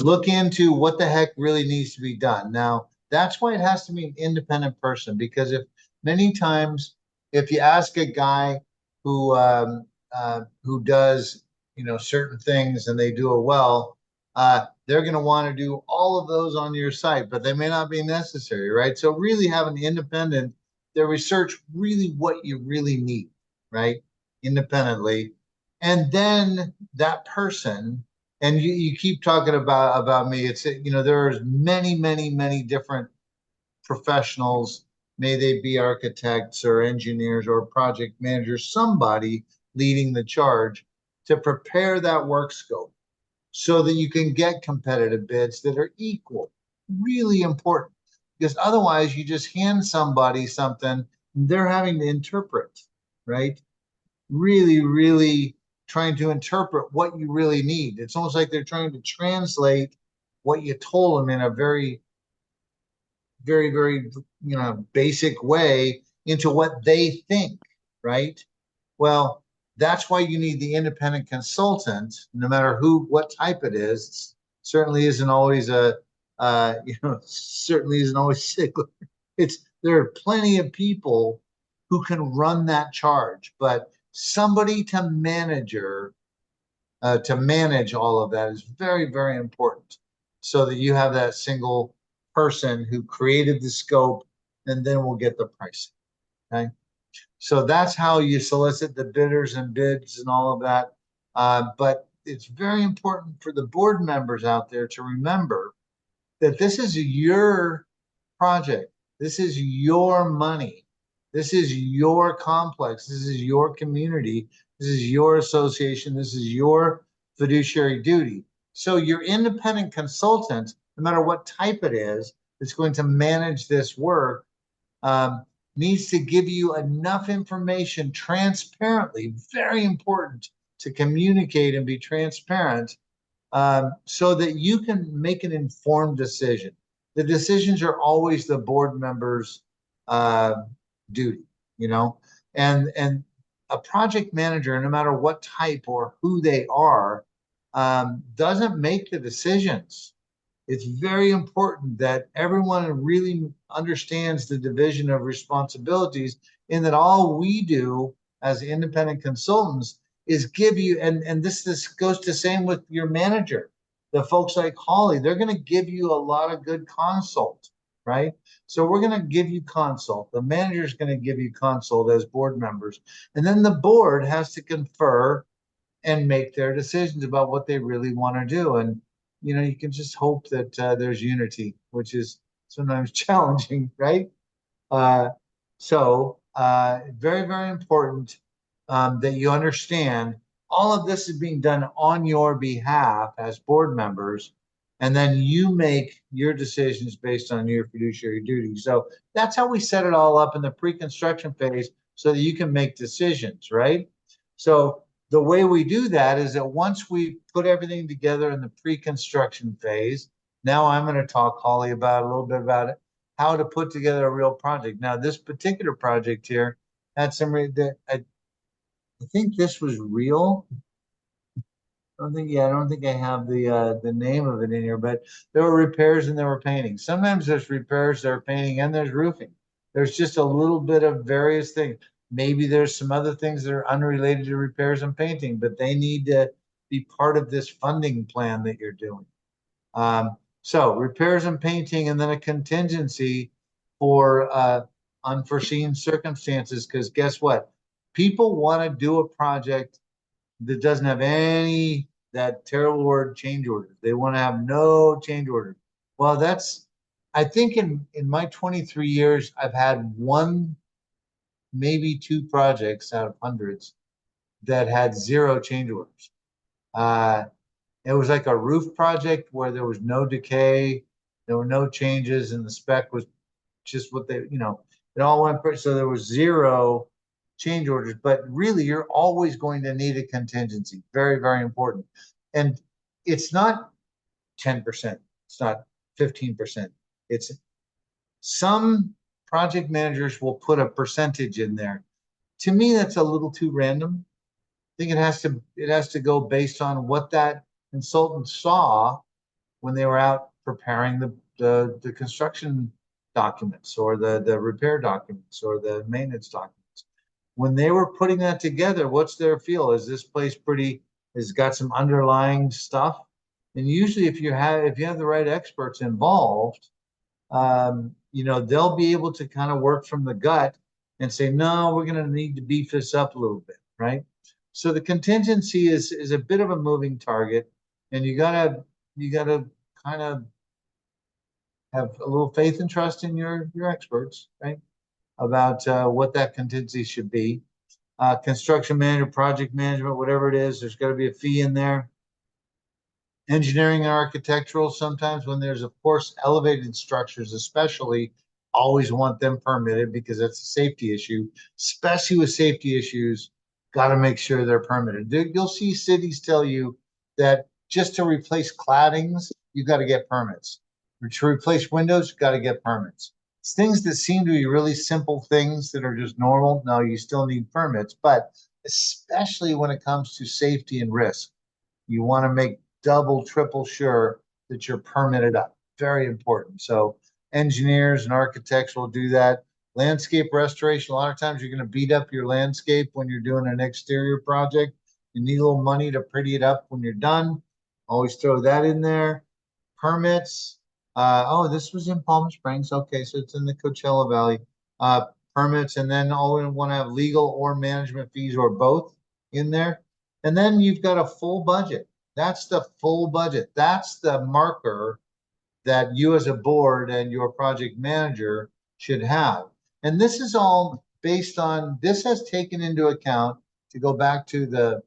Look into what the heck really needs to be done. Now, that's why it has to be an independent person, because if many times if you ask a guy who does certain things and they do it well, they're going to want to do all of those on your site, but they may not be necessary, right? So really have an independent, they research really what you really need, right? Independently. And then that person, and you keep talking about me, it's, there's many different professionals, may they be architects or engineers or project managers, somebody leading the charge to prepare that work scope so that you can get competitive bids that are equal. Really important, because otherwise you just hand somebody something, they're having to interpret, right? Really trying to interpret what you really need. It's almost like they're trying to translate what you told them in a very basic way into what they think, right? Well, that's why you need the independent consultant, no matter what type it is. Certainly isn't always certainly isn't always Sigler. There are plenty of people who can run that charge, but somebody to manage all of that is very important, so that you have that single person who created the scope, and then we'll get the pricing. Okay. So that's how you solicit the bidders and bids and all of that. But it's very important for the board members out there to remember that this is your project. This is your money. This is your complex. This is your community. This is your association. This is your fiduciary duty. So your independent consultant, no matter what type it is, that's going to manage this work, needs to give you enough information transparently, very important to communicate and be transparent, so that you can make an informed decision. The decisions are always the board members' duty, and a project manager, no matter what type or who they are, doesn't make the decisions. It's very important that everyone really understands the division of responsibilities, in that all we do as independent consultants is give you, and this goes the same with your manager, the folks like Holly, they're going to give you a lot of good consult, right? So we're going to give you consult. The manager is going to give you consult as board members. And then the board has to confer and make their decisions about what they really want to do. And you can just hope that there's unity, which is sometimes challenging, right? So very important that you understand all of this is being done on your behalf as board members, and then you make your decisions based on your fiduciary duty. So that's how we set it all up in the pre-construction phase, so that you can make decisions, right? So the way we do that is that once we put everything together in the pre-construction phase, now I'm going to talk, Holly, about a little bit about it, how to put together a real project. Now, this particular project here had some, I think this was real. I don't think I have the name of it in here, but there were repairs and there were painting. Sometimes there's repairs, there's painting, and there's roofing. There's just a little bit of various things. Maybe there's some other things that are unrelated to repairs and painting, but they need to be part of this funding plan that you're doing. So repairs and painting, and then a contingency for unforeseen circumstances, because guess what? People want to do a project that doesn't have that terrible word, change orders. They want to have no change orders. Well, I think in my 23 years, I've had one, maybe two projects out of hundreds that had zero change orders. It was like a roof project where there was no decay, there were no changes, and the spec was just what it all went. So there was zero change orders, but really you're always going to need a contingency. Very important. And it's not 10%, it's not 15%, it's Some project managers will put a percentage in there. To me, that's a little too random. I think it has to go based on what that consultant saw when they were out preparing the construction documents or the repair documents or the maintenance documents. When they were putting that together, what's their feel? Is this place pretty, has got some underlying stuff? And usually if you have the right experts involved, you know, they'll be able to kind of work from the gut and say, no, we're going to need to beef this up a little bit, right? So the contingency is a bit of a moving target, and you gotta kind of have a little faith and trust in your experts, right? About what that contingency should be. Construction manager, project management, whatever it is, there's got to be a fee in there. Engineering and architectural, sometimes when there's, of course, elevated structures, especially, always want them permitted because that's a safety issue, especially with safety issues, got to make sure they're permitted. You'll see cities tell you that just to replace claddings, you got to get permits. To replace windows, you got to get permits. It's things that seem to be really simple things that are just normal. No, you still need permits, but especially when it comes to safety and risk, you want to make double, triple sure that you're permitted up. Very important. So engineers and architects will do that. Landscape restoration, a lot of times you're going to beat up your landscape when you're doing an exterior project. You need a little money to pretty it up when you're done. Always throw that in there. Permits. Oh, this was in Palm Springs. Okay, so it's in the Coachella Valley. Permits, and then all we want to have legal or management fees or both in there. And then you've got a full budget. That's the full budget. That's the marker that you as a board and your project manager should have. And this is all based on, this has taken into account, to go back to the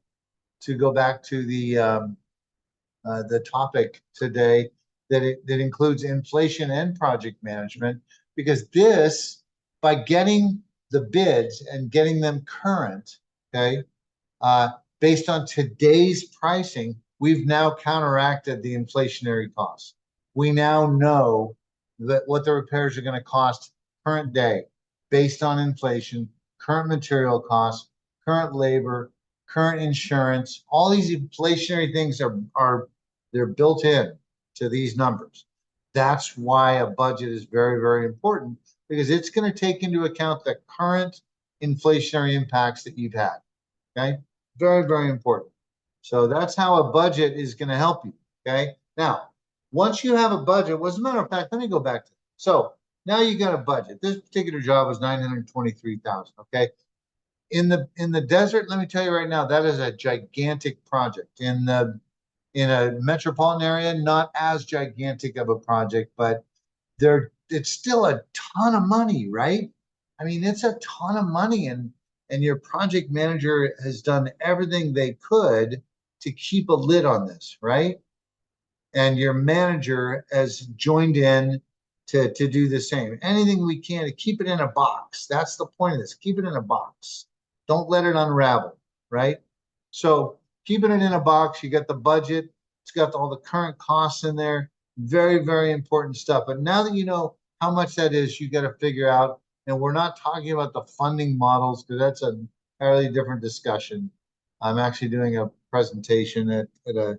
topic today, that includes inflation and project management, because this, by getting the bids and getting them current, okay, based on today's pricing, we've now counteracted the inflationary costs. We now know that what the repairs are going to cost current day based on inflation, current material costs, current labor, current insurance. All these inflationary things are they're built in to these numbers. That's why a budget is very, very important, because it's going to take into account the current inflationary impacts that you've had. Okay, very, very important. So that's how a budget is going to help you. Okay, now once you have a budget, well, as a matter of fact, let me go back to, so now you got a budget. This particular job was $923,000. Okay, in the desert, let me tell you right now, that is a gigantic project. In a metropolitan area, not as gigantic of a project, but it's still a ton of money, right? I mean, it's a ton of money, and your project manager has done everything they could to keep a lid on this, right? And your manager has joined in to do the same. Anything we can to keep it in a box. That's the point of this. Keep it in a box. Don't let it unravel, right? So keeping it in a box, you got the budget. It's got all the current costs in there. Very, very important stuff. But now that you know how much that is, you got to figure out, and we're not talking about the funding models, because that's an entirely different discussion. I'm actually doing a presentation at a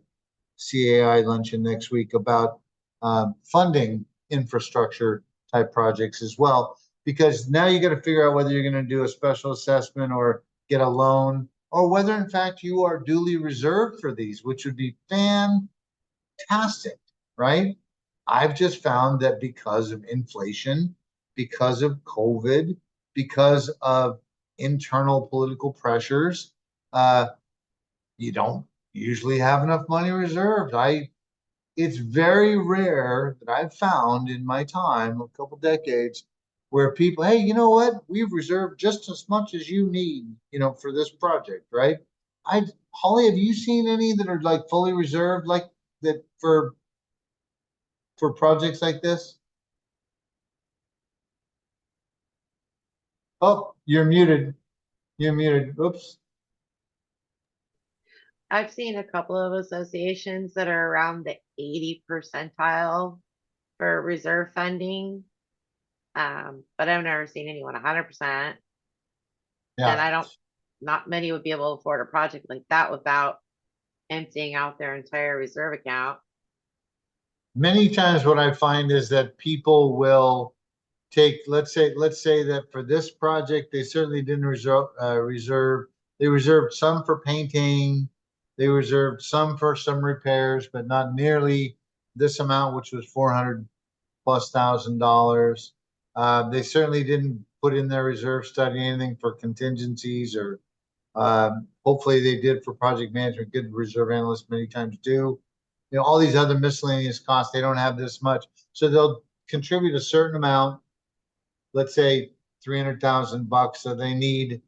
CAI luncheon next week about funding infrastructure type projects as well, because now you got to figure out whether you're going to do a special assessment or get a loan, or whether in fact you are duly reserved for these, which would be fantastic, right? I've just found that because of inflation, because of COVID, because of internal political pressures, you don't usually have enough money reserved. It's very rare that I've found in my time, a couple decades, where people, hey, you know what? We've reserved just as much as you need, for this project, right? Holly, have you seen any that are like fully reserved like that for projects like this? Oh, you're muted. You're muted. Oops. I've seen a couple of associations that are around the 80 percentile for reserve funding. But I've never seen anyone 100%. And Yeah. not many would be able to afford a project like that without emptying out their entire reserve account. Many times what I find is that people will take, let's say that for this project, they certainly didn't they reserved some for painting, they reserved some for some repairs, but not nearly this amount, which was 400 plus $1,000. They certainly didn't put in their reserve study anything for contingencies or hopefully they did for project management. Good reserve analysts many times do. You know, all these other miscellaneous costs, they don't have this much. So they'll contribute a certain amount, let's say 300,000 bucks. So they need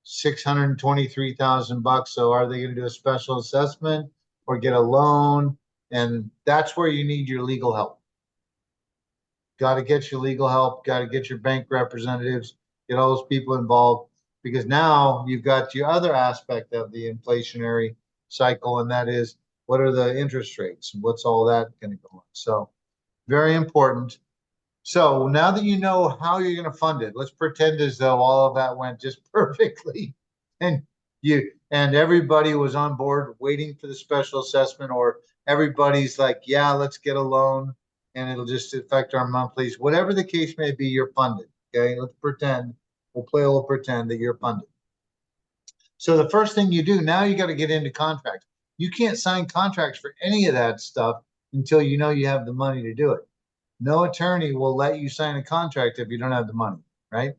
623,000 bucks. So are they going to do a special assessment or get a loan? And that's where you need your legal help. Got to get your legal help, got to get your bank representatives, get all those people involved, because now you've got your other aspect of the inflationary cycle, and that is what are the interest rates? What's all that going to go on? So very important. So now that you know how you're going to fund it, let's pretend as though all of that went just perfectly and everybody was on board waiting for the special assessment, or everybody's like, yeah, let's get a loan and it'll just affect our monthlies. Whatever the case may be, you're funded. Okay, let's pretend, we'll play a little pretend that you're funded. So the first thing you do, now you got to get into contracts. You can't sign contracts for any of that stuff until you know you have the money to do it. No attorney will let you sign a contract if you don't have the money, right?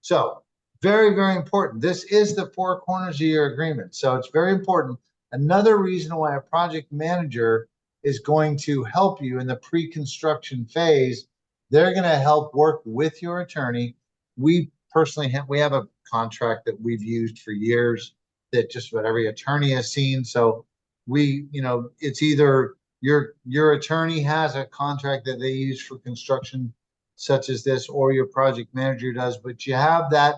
So very, very important. This is the four corners of your agreement. So it's very important. Another reason why a project manager is going to help you in the pre-construction phase, they're going to help work with your attorney. We personally we have a contract that we've used for years that just about every attorney has seen. So we, you know, it's either your attorney has a contract that they use for construction such as this, or your project manager does, but you have that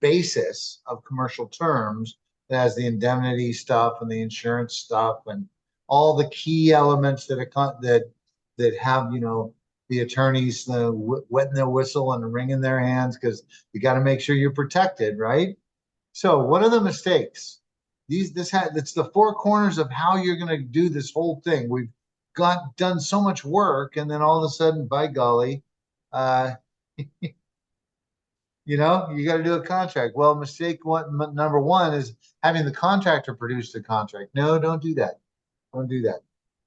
basis of commercial terms that has the indemnity stuff and the insurance stuff and all the key elements that have, you know, the attorneys wetting their whistle and wringing their hands because you got to make sure you're protected, right? So what are the mistakes? It's the four corners of how you're going to do this whole thing. We've done so much work, and then all of a sudden, by golly, you know, you got to do a contract. Well, number one is having the contractor produce the contract. No, don't do that. Don't do that,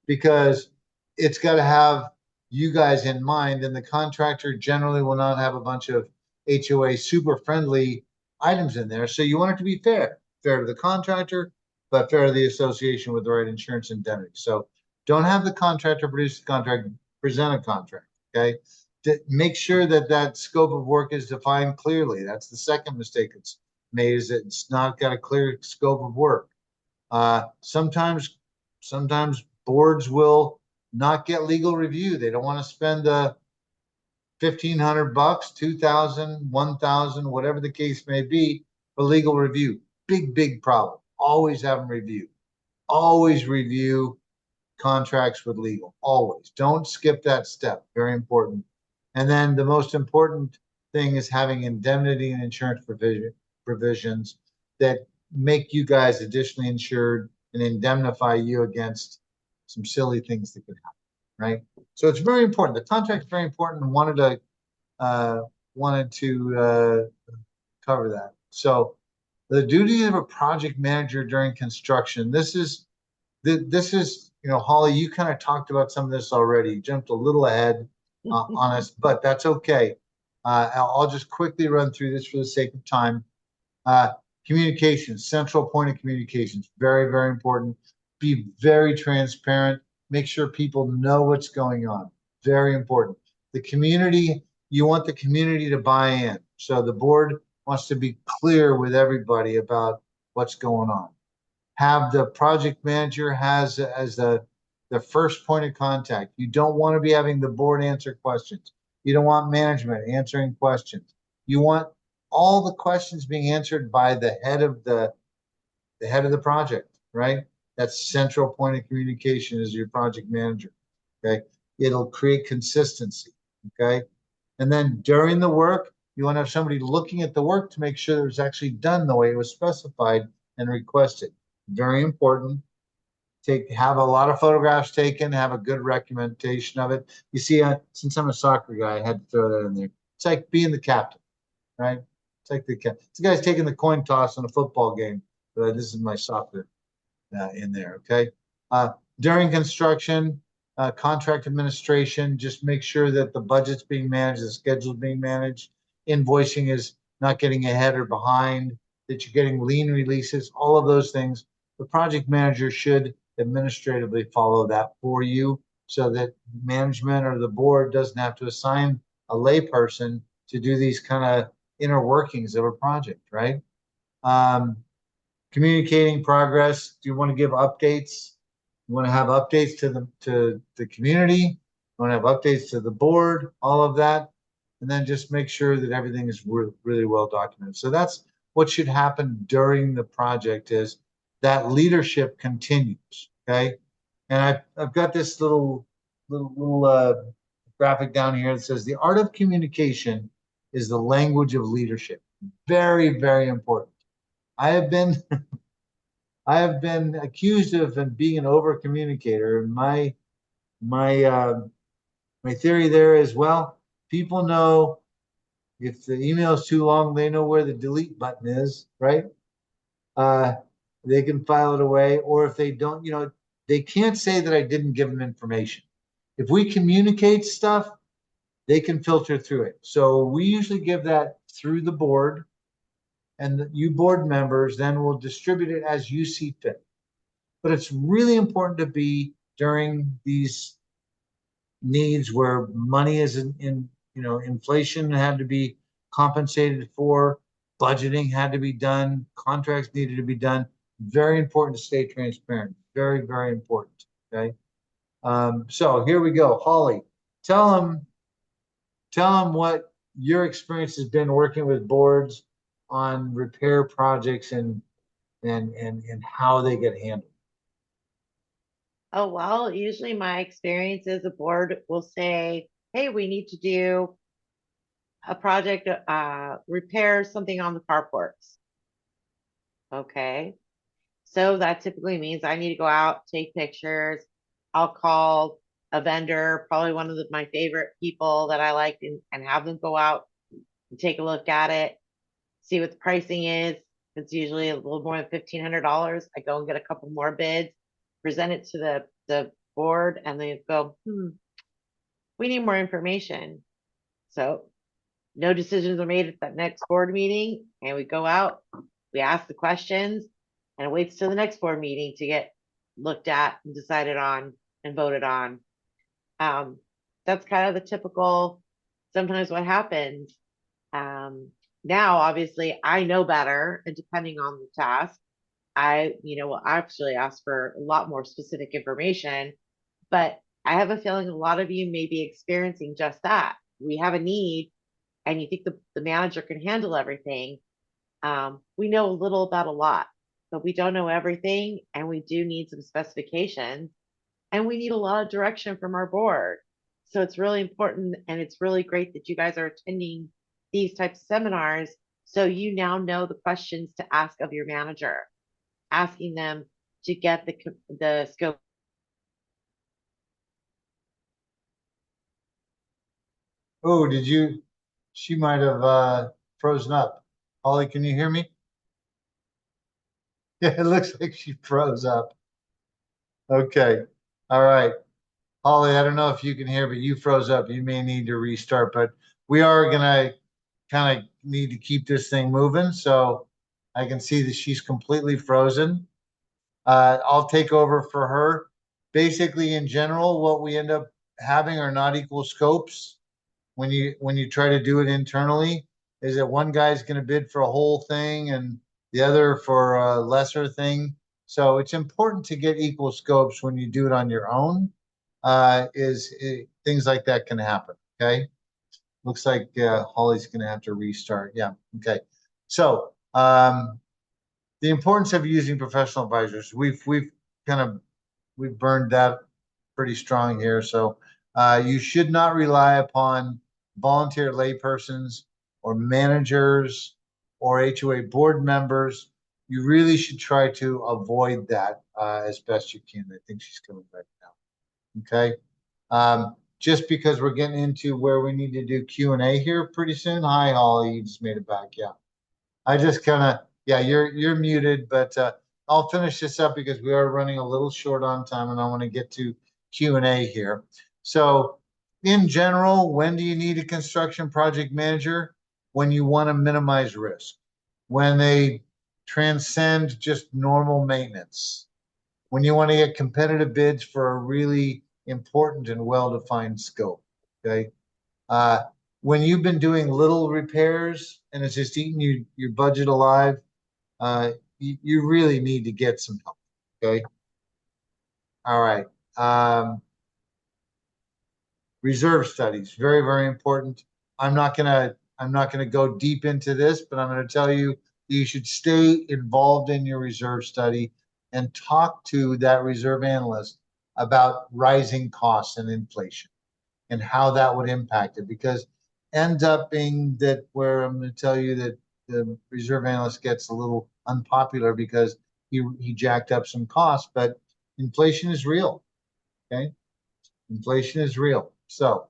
because it's got to have you guys in mind, and the contractor generally will not have a bunch of HOA super friendly items in there. So you want it to be fair to the contractor, but fair to the association with the right insurance indemnity. So don't have the contractor produce the contract, present a contract, okay? To make sure that that scope of work is defined clearly. That's the second mistake it's made, is that it's not got a clear scope of work. Sometimes boards will not get legal review. They don't want to spend $1,500, 2,000, 1,000, whatever the case may be, for legal review. Big problem. Always have them review. Always review contracts with legal. Always. Don't skip that step. Very important. And then the most important thing is having indemnity and insurance provisions that make you guys additionally insured and indemnify you against some silly things that could happen, right? So it's very important. The contract is very important, and wanted to cover that. So the duty of a project manager during construction. This is, you know, Holly, you kind of talked about some of this already. You jumped a little ahead on us, but that's okay. I'll just quickly run through this for the sake of time. Communications, central point of communications, very, very important. Be very transparent. Make sure people know what's going on. Very important. The community, you want the community to buy in. So the board wants to be clear with everybody about what's going on. Have the project manager as the first point of contact. You don't want to be having the board answer questions. You don't want management answering questions. You want all the questions being answered by the head of the project, right? That's central point of communication is your project manager. Okay. It'll create consistency. Okay. And then during the work, you want to have somebody looking at the work to make sure it was actually done the way it was specified and requested. Very important. Have a lot of photographs taken, have a good documentation of it. You see, since I'm a soccer guy, I had to throw that in there. It's like being the captain, right? It's like the guy's taking the coin toss in a football game. But this is my soccer in there, okay? During construction, contract administration, just make sure that the budget's being managed, the schedule's being managed, invoicing is not getting ahead or behind, that you're getting lien releases, all of those things. The project manager should administratively follow that for you so that management or the board doesn't have to assign a layperson to do these kind of inner workings of a project, right? Communicating progress. Do you want to give updates? You want to have updates to the community? You want to have updates to the board? All of that, and then just make sure that everything is really well documented. So that's what should happen during the project, is that leadership continues. Okay, and I've got this little graphic down here that says the art of communication is the language of leadership. Very, very important. I have been accused of being an over communicator, and my theory there is, well, people know if the email is too long, they know where the delete button is, right? They can file it away, or if they don't, they can't say that I didn't give them information. If we communicate stuff, they can filter through it. So we usually give that through the board, and you board members then will distribute it as you see fit. But it's really important to be during these needs where money is inflation had to be compensated for, budgeting had to be done, contracts needed to be done. Very important to stay transparent. Very, very important. Okay. So here we go. Holly, tell them what your experience has been working with boards on repair projects and how they get handled. Oh, well, usually my experience is a board will say, hey, we need to do a project, repair something on the carports. Okay. So that typically means I need to go out, take pictures. I'll call a vendor, probably one of my favorite people that I like, and have them go out and take a look at it, see what the pricing is. It's usually a little more than $1,500. I go and get a couple more bids, present it to the board, and they go, we need more information. So no decisions are made at that next board meeting, and we go out, we ask the questions, and it waits till the next board meeting to get looked at and decided on and voted on. That's kind of the typical, sometimes what happens. Now, obviously, I know better, and depending on the task, I will actually ask for a lot more specific information, but I have a feeling a lot of you may be experiencing just that. We have a need, and you think the manager can handle everything. We know a little about a lot, but we don't know everything, and we do need some specifications, and we need a lot of direction from our board. So it's really important, and it's really great that you guys are attending these types of seminars, so you now know the questions to ask of your manager, asking them to get the scope. Oh, she might have frozen up. Holly, can you hear me? Yeah, it looks like she froze up. Okay. All right. Holly, I don't know if you can hear, but you froze up. You may need to restart, but we are going to kind of need to keep this thing moving. So I can see that she's completely frozen. I'll take over for her. Basically, in general, what we end up having are not equal scopes. When you try to do it internally, is that one guy's going to bid for a whole thing and the other for a lesser thing. So it's important to get equal scopes when you do it on your own. Things like that can happen. Okay. Looks like Holly's going to have to restart. Yeah. Okay. So the importance of using professional advisors. We've burned that pretty strong here. So you should not rely upon volunteer laypersons or managers or HOA board members, you really should try to avoid that as best you can. I think she's coming back now. Okay. Just because we're getting into where we need to do Q&A here pretty soon. Hi, Holly, you just made it back. Yeah. I just kind of, yeah, you're muted, but I'll finish this up because we are running a little short on time and I want to get to Q&A here. So in general, when do you need a construction project manager? When you want to minimize risk, when they transcend just normal maintenance, when you want to get competitive bids for a really important and well-defined scope, okay? When you've been doing little repairs and it's just eating your budget alive, you really need to get some help, okay? All right. Reserve studies, very, very important. I'm not gonna go deep into this, but I'm gonna tell you, you should stay involved in your reserve study and talk to that reserve analyst about rising costs and inflation and how that would impact it, because ends up being that where I'm going to tell you that the reserve analyst gets a little unpopular because he jacked up some costs, but inflation is real. Okay. Inflation is real. So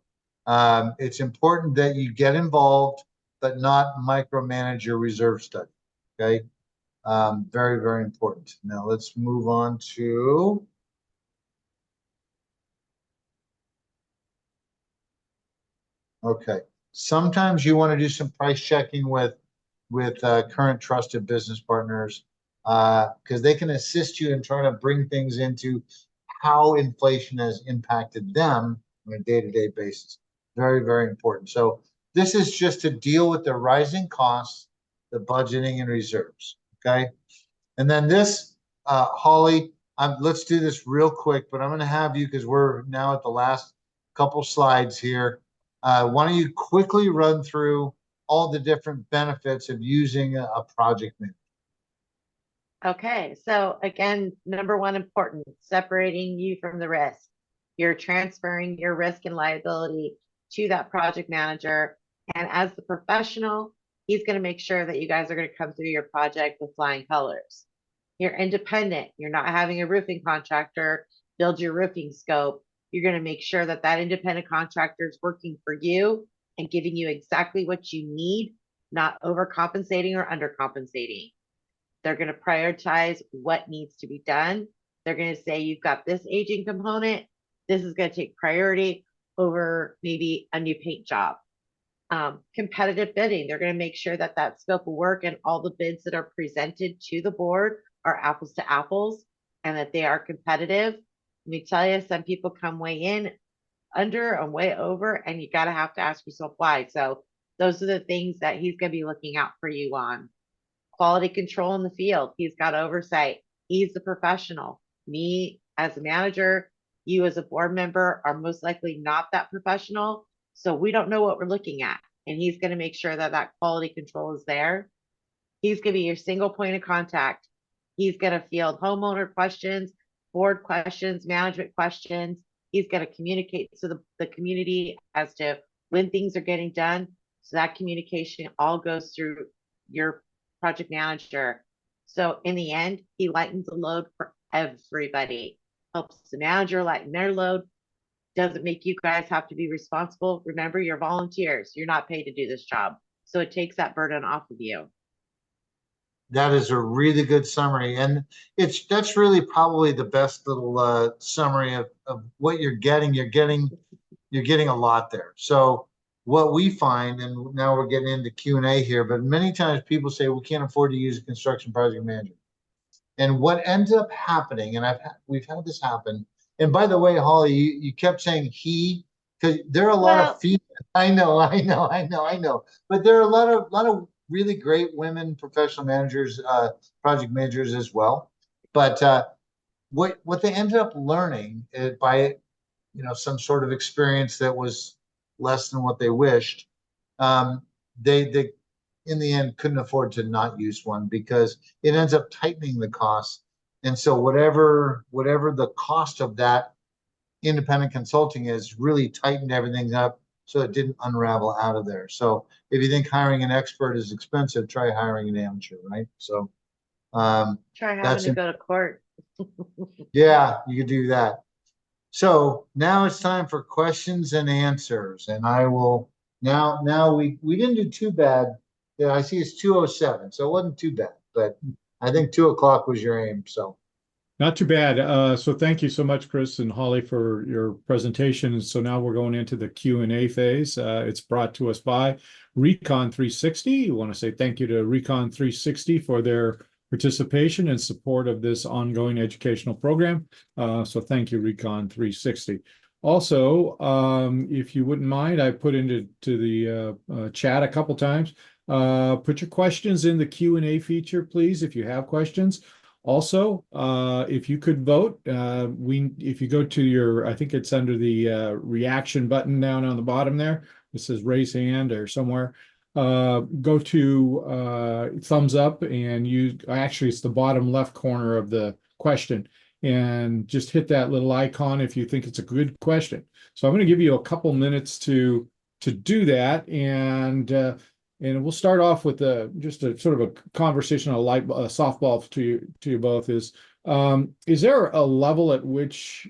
it's important that you get involved, but not micromanage your reserve study. Okay. Very, very important. Now let's move on to. Okay. Sometimes you want to do some price checking with current trusted business partners because they can assist you in trying to bring things into how inflation has impacted them on a day-to-day basis. Very, very important. So this is just to deal with the rising costs, the budgeting and reserves. Okay. And then this, Holly, let's do this real quick, but I'm going to have you, because we're now at the last couple slides here. Why don't you quickly run through all the different benefits of using a project manager? Okay, so again, number one important, separating you from the risk. You're transferring your risk and liability to that project manager. And as the professional, he's going to make sure that you guys are going to come through your project with flying colors. You're independent. You're not having a roofing contractor build your roofing scope. You're going to make sure that that independent contractor is working for you and giving you exactly what you need, not overcompensating or undercompensating. They're going to prioritize what needs to be done. They're going to say, you've got this aging component. This is going to take priority over maybe a new paint job. Competitive bidding. They're going to make sure that that scope of work and all the bids that are presented to the board are apples to apples and that they are competitive. Let me tell you, some people come way in under and way over, and you got to have to ask yourself why. So those are the things that he's going to be looking out for you on. Quality control in the field. He's got oversight. He's the professional. Me as a manager, you as a board member are most likely not that professional. So we don't know what we're looking at. And he's going to make sure that that quality control is there. He's going to be your single point of contact. He's going to field homeowner questions, board questions, management questions. He's going to communicate to the community as to when things are getting done. So that communication all goes through your project manager. So in the end, he lightens the load for everybody, helps the manager lighten their load, doesn't make you guys have to be responsible. Remember, you're volunteers. You're not paid to do this job. So it takes that burden off of you. That is a really good summary. And that's really probably the best little summary of what you're getting. You're getting a lot there. So what we find, and now we're getting into Q&A here, but many times people say we can't afford to use a construction project manager. And what ends up happening, and we've had this happen. And by the way, Holly, you kept saying he, because there are a lot of female. I know. But there are a lot of really great women professional managers, project managers as well. But what they ended up learning by some sort of experience that was less than what they wished, they in the end couldn't afford to not use one because it ends up tightening the costs. And so whatever the cost of that independent consulting is really tightened everything up so it didn't unravel out of there. So if you think hiring an expert is expensive, try hiring an amateur, right? So Try having that's to go to court. yeah, you could do that. So now it's time for questions and answers, and I will now we didn't do too bad. Yeah, I see it's 2:07, so it wasn't too bad, but I think 2 o'clock was your aim. So Not too bad. So thank you so much, Chris and Holly, for your presentation. So now we're going into the Q&A phase. It's brought to us by Recon 360. We want to say thank you to Recon 360 for their participation and support of this ongoing educational program. So thank you, Recon 360. Also, if you wouldn't mind, I put into the chat a couple times. Put your questions in the Q&A feature, please, if you have questions. Also, if you could vote, if you go to your, I think it's under the reaction button down on the bottom there, it says raise hand or somewhere. Go to thumbs up and actually it's the bottom left corner of the question, and just hit that little icon if you think it's a good question. So I'm going to give you a couple minutes to do that, and we'll start off with just a sort of a conversation, a softball to you both. Is there a level at which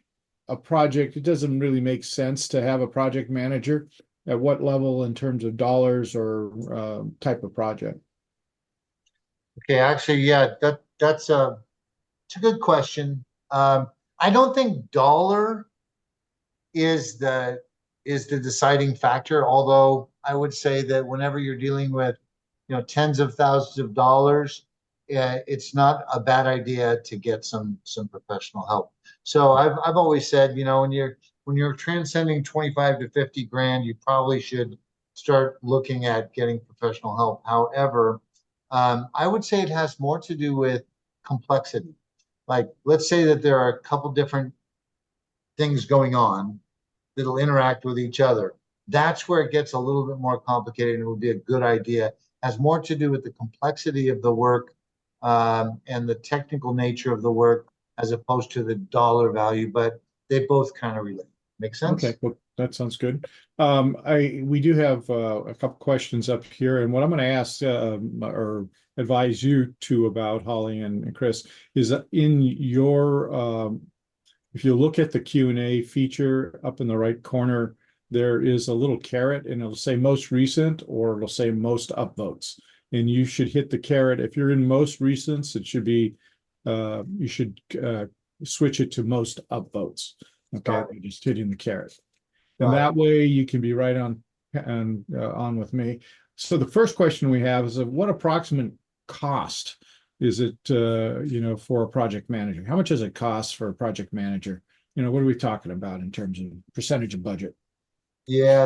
a project, it doesn't really make sense to have a project manager? At what level in terms of dollars or type of project? okay, actually, yeah, it's a good question. I don't think dollar is the deciding factor, although I would say that whenever you're dealing with, tens of thousands of dollars, it's not a bad idea to get some professional help. So I've always said, when you're transcending 25 to 50 grand, you probably should start looking at getting professional help. However, I would say it has more to do with complexity. Like, let's say that there are a couple different things going on that'll interact with each other. That's where it gets a little bit more complicated, and it would be a good idea. It has more to do with the complexity of the work and the technical nature of the work as opposed to the dollar value, but they both kind of relate. Make sense? Okay, well, that sounds good. We do have a couple questions up here, and what I'm going to ask or advise you two about, Holly and Chris, is that in your if you look at the Q&A feature up in the right corner, there is a little caret, and it'll say most recent or it'll say most upvotes. And you should hit the caret. If you're in most recents, it should be you should switch it to most upvotes. Okay, just hitting the caret. And that way you can be right on with me. So the first question we have is what approximate cost is it for a project manager? How much does it cost for a project manager? What are we talking about in terms of percentage of budget? Yeah,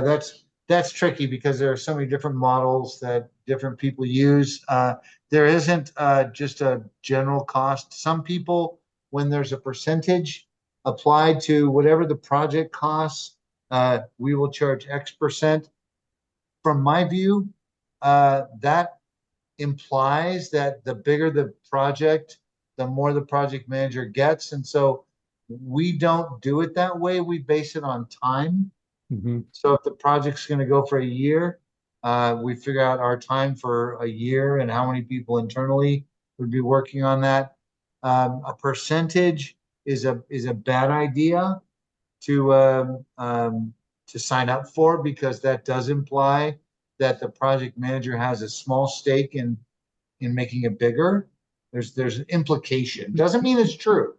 that's tricky because there are so many different models that different people use. There isn't just a general cost. Some people, when there's a percentage applied to whatever the project costs, we will charge X percent. From my view, that implies that the bigger the project, the more the project manager gets. And so we don't do it that way. We base it on time. Mm-hmm. So if the project's going to go for a year, we figure out our time for a year and how many people internally would be working on that. A percentage is a bad idea to sign up for, because that does imply that the project manager has a small stake in making it bigger. There's an implication. Doesn't mean it's true,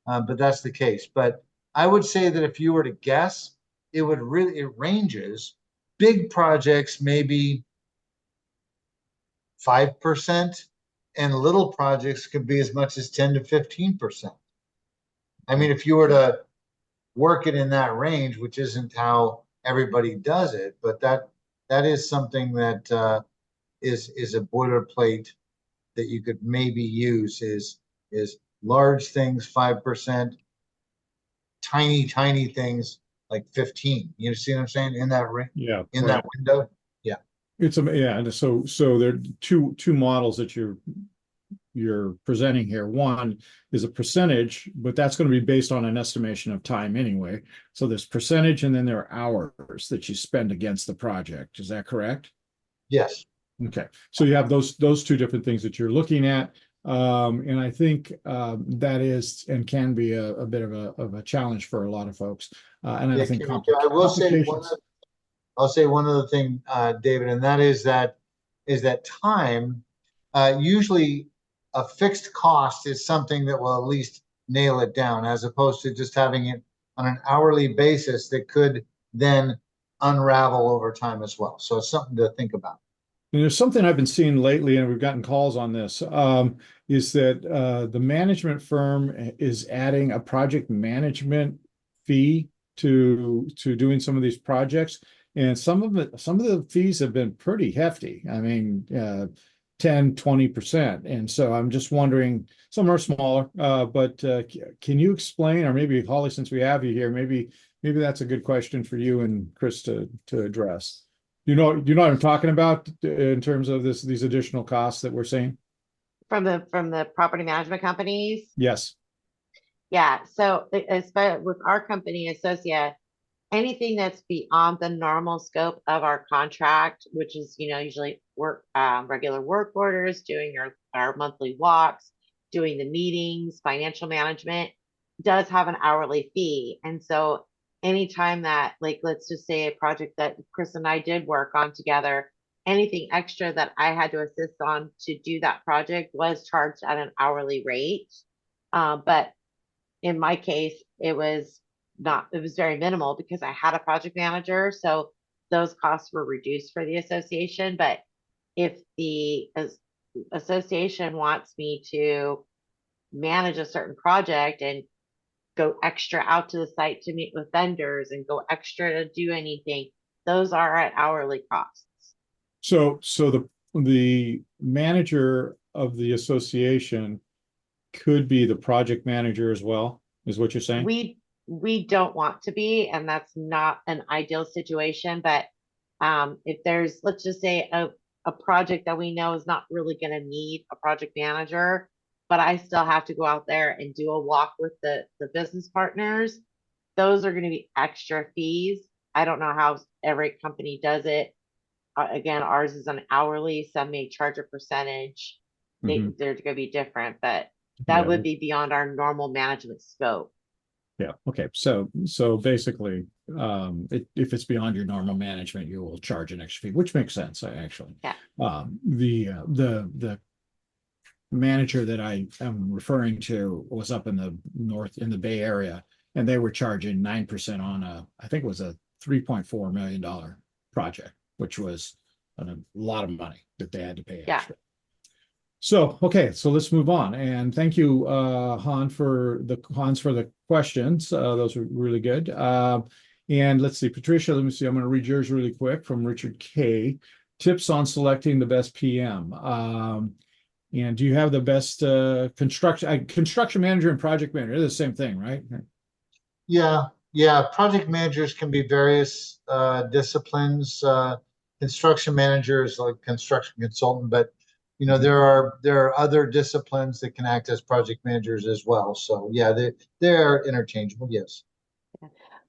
but that's the case. But I would say that if you were to guess, it ranges. Big projects maybe 5%, and little projects could be as much as 10 to 15%. I mean, if you were to work it in that range, which isn't how everybody does it, but that is something that is a boilerplate that you could maybe use is large things 5%, tiny things like 15. You see what I'm saying? In that Yeah, in that window. Yeah. It's yeah, and so there are two models that you're you're presenting here. One is a percentage, but that's going to be based on an estimation of time anyway. So there's percentage, and then there are hours that you spend against the project. Is that correct? Yes. Okay, so you have those two different things that you're looking at. And I think that is and can be a bit of a challenge for a lot of folks. And I Yeah, think I will say complications. I'll say one other thing, David, and that is that time, usually a fixed cost is something that will at least nail it down, as opposed to just having it on an hourly basis that could then unravel over time as well. So it's something to think about. And there's something I've been seeing lately, and we've gotten calls on this, is that the management firm is adding a project management fee to doing some of these projects. And some of the fees have been pretty hefty. I mean, 10, 20%. And so I'm just wondering, some are smaller, but can you explain, or maybe Holly, since we have you here, maybe that's a good question for you and Chris to address. You know what I'm talking about in terms of these additional costs that we're seeing? From the property management companies. Yes. Yeah, so especially with our company, Associa, anything that's beyond the normal scope of our contract, which is, usually regular work orders, doing our monthly walks, doing the meetings, financial management, does have an hourly fee. And so anytime that, like, let's just say a project that Chris and I did work on together, anything extra that I had to assist on to do that project was charged at an hourly rate. But in my case, it was very minimal because I had a project manager. So those costs were reduced for the association. But if the association wants me to manage a certain project and go extra out to the site to meet with vendors and go extra to do anything, those are at hourly costs. So the manager of the association could be the project manager as well, is what you're saying? We don't want to be, and that's not an ideal situation. But if there's, let's just say a project that we know is not really going to need a project manager, but I still have to go out there and do a walk with the business partners, those are going to be extra fees. I don't know how every company does it. Again, ours is an hourly. Some may charge a percentage. Mhm. They're going to be different, but Yeah. that would be beyond our normal management scope. Yeah. Okay. So basically, if it's beyond your normal management, you will charge an extra fee, which makes sense, actually. Yeah. The manager that I am referring to was up in the Bay Area, and they were charging 9% on I think it was a $3.4 million project, which was a lot of money that they had to pay Yeah. extra. So, okay, so let's move on. And thank you, Hans, for the questions. Those were really good. And let's see, Patricia, let me see. I'm going to read yours really quick from Richard K. Tips on selecting the best PM. And do you have the best construction manager and project manager? They're the same thing, right? Yeah. Project managers can be various disciplines. Construction managers like construction consultant, but there are other disciplines that can act as project managers as well. So yeah, they're interchangeable. Yes.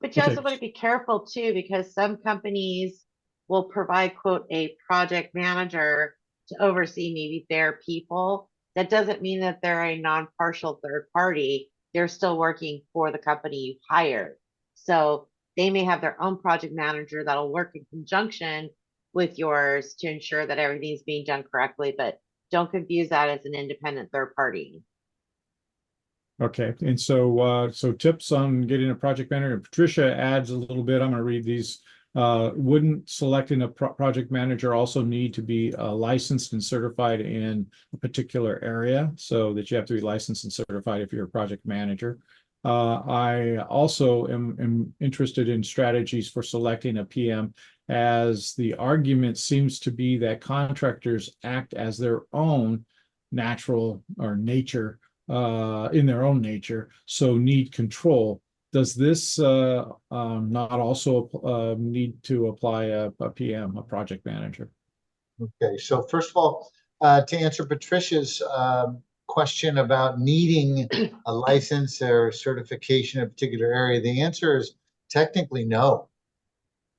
But you Okay. also want to be careful too, because some companies will provide, quote, a project manager to oversee maybe their people. That doesn't mean that they're a non-partial third party. They're still working for the company you hired. So they may have their own project manager that'll work in conjunction with yours to ensure that everything's being done correctly, but don't confuse that as an independent third party. Okay, and so tips on getting a project manager. Patricia adds a little bit. I'm going to read these. Wouldn't selecting a project manager also need to be licensed and certified in a particular area, so that you have to be licensed and certified if you're a project manager? I also am interested in strategies for selecting a PM, as the argument seems to be that contractors act as their own natural or nature in their own nature, so need control. Does this not also need to apply a PM, a project manager? Okay. So first of all, to answer Patricia's question about needing a license or certification in a particular area, the answer is technically no.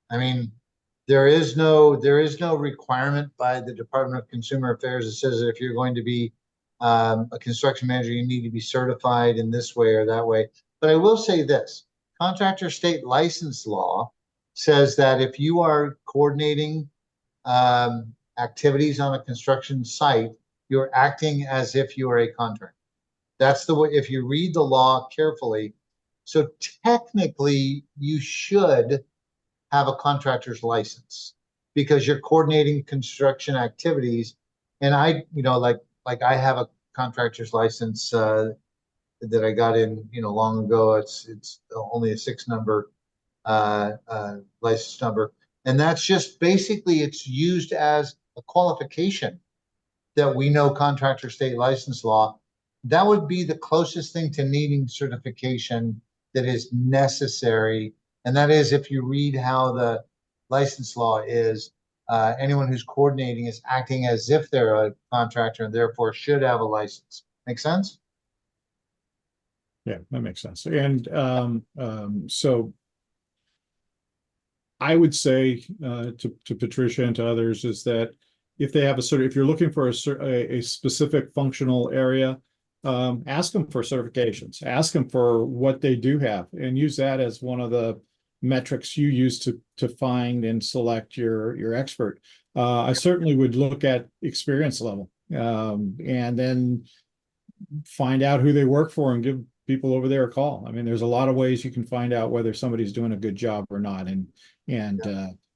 I mean, there is no requirement by the Department of Consumer Affairs that says that if you're going to be a construction manager, you need to be certified in this way or that way. But I will say this, contractor state license law says that if you are coordinating activities on a construction site, you're acting as if you are a contractor. That's the way, if you read the law carefully. So technically, you should have a contractor's license because you're coordinating construction activities. And I, like I have a contractor's license that I got in, long ago. It's only a 6-number license number. And that's just basically, it's used as a qualification that we know contractor state license law. That would be the closest thing to needing certification that is necessary. And that is, if you read how the license law is, anyone who's coordinating is acting as if they're a contractor and therefore should have a license. Make sense? Yeah, that makes sense. And so I would say to Patricia and to others is that if they have if you're looking for a specific functional area, ask them for certifications, ask them for what they do have, and use that as one of the metrics you use to find and select your expert. I certainly would look at experience level, and then find out who they work for and give people over there a call. I mean, there's a lot of ways you can find out whether somebody's doing a good job or not. And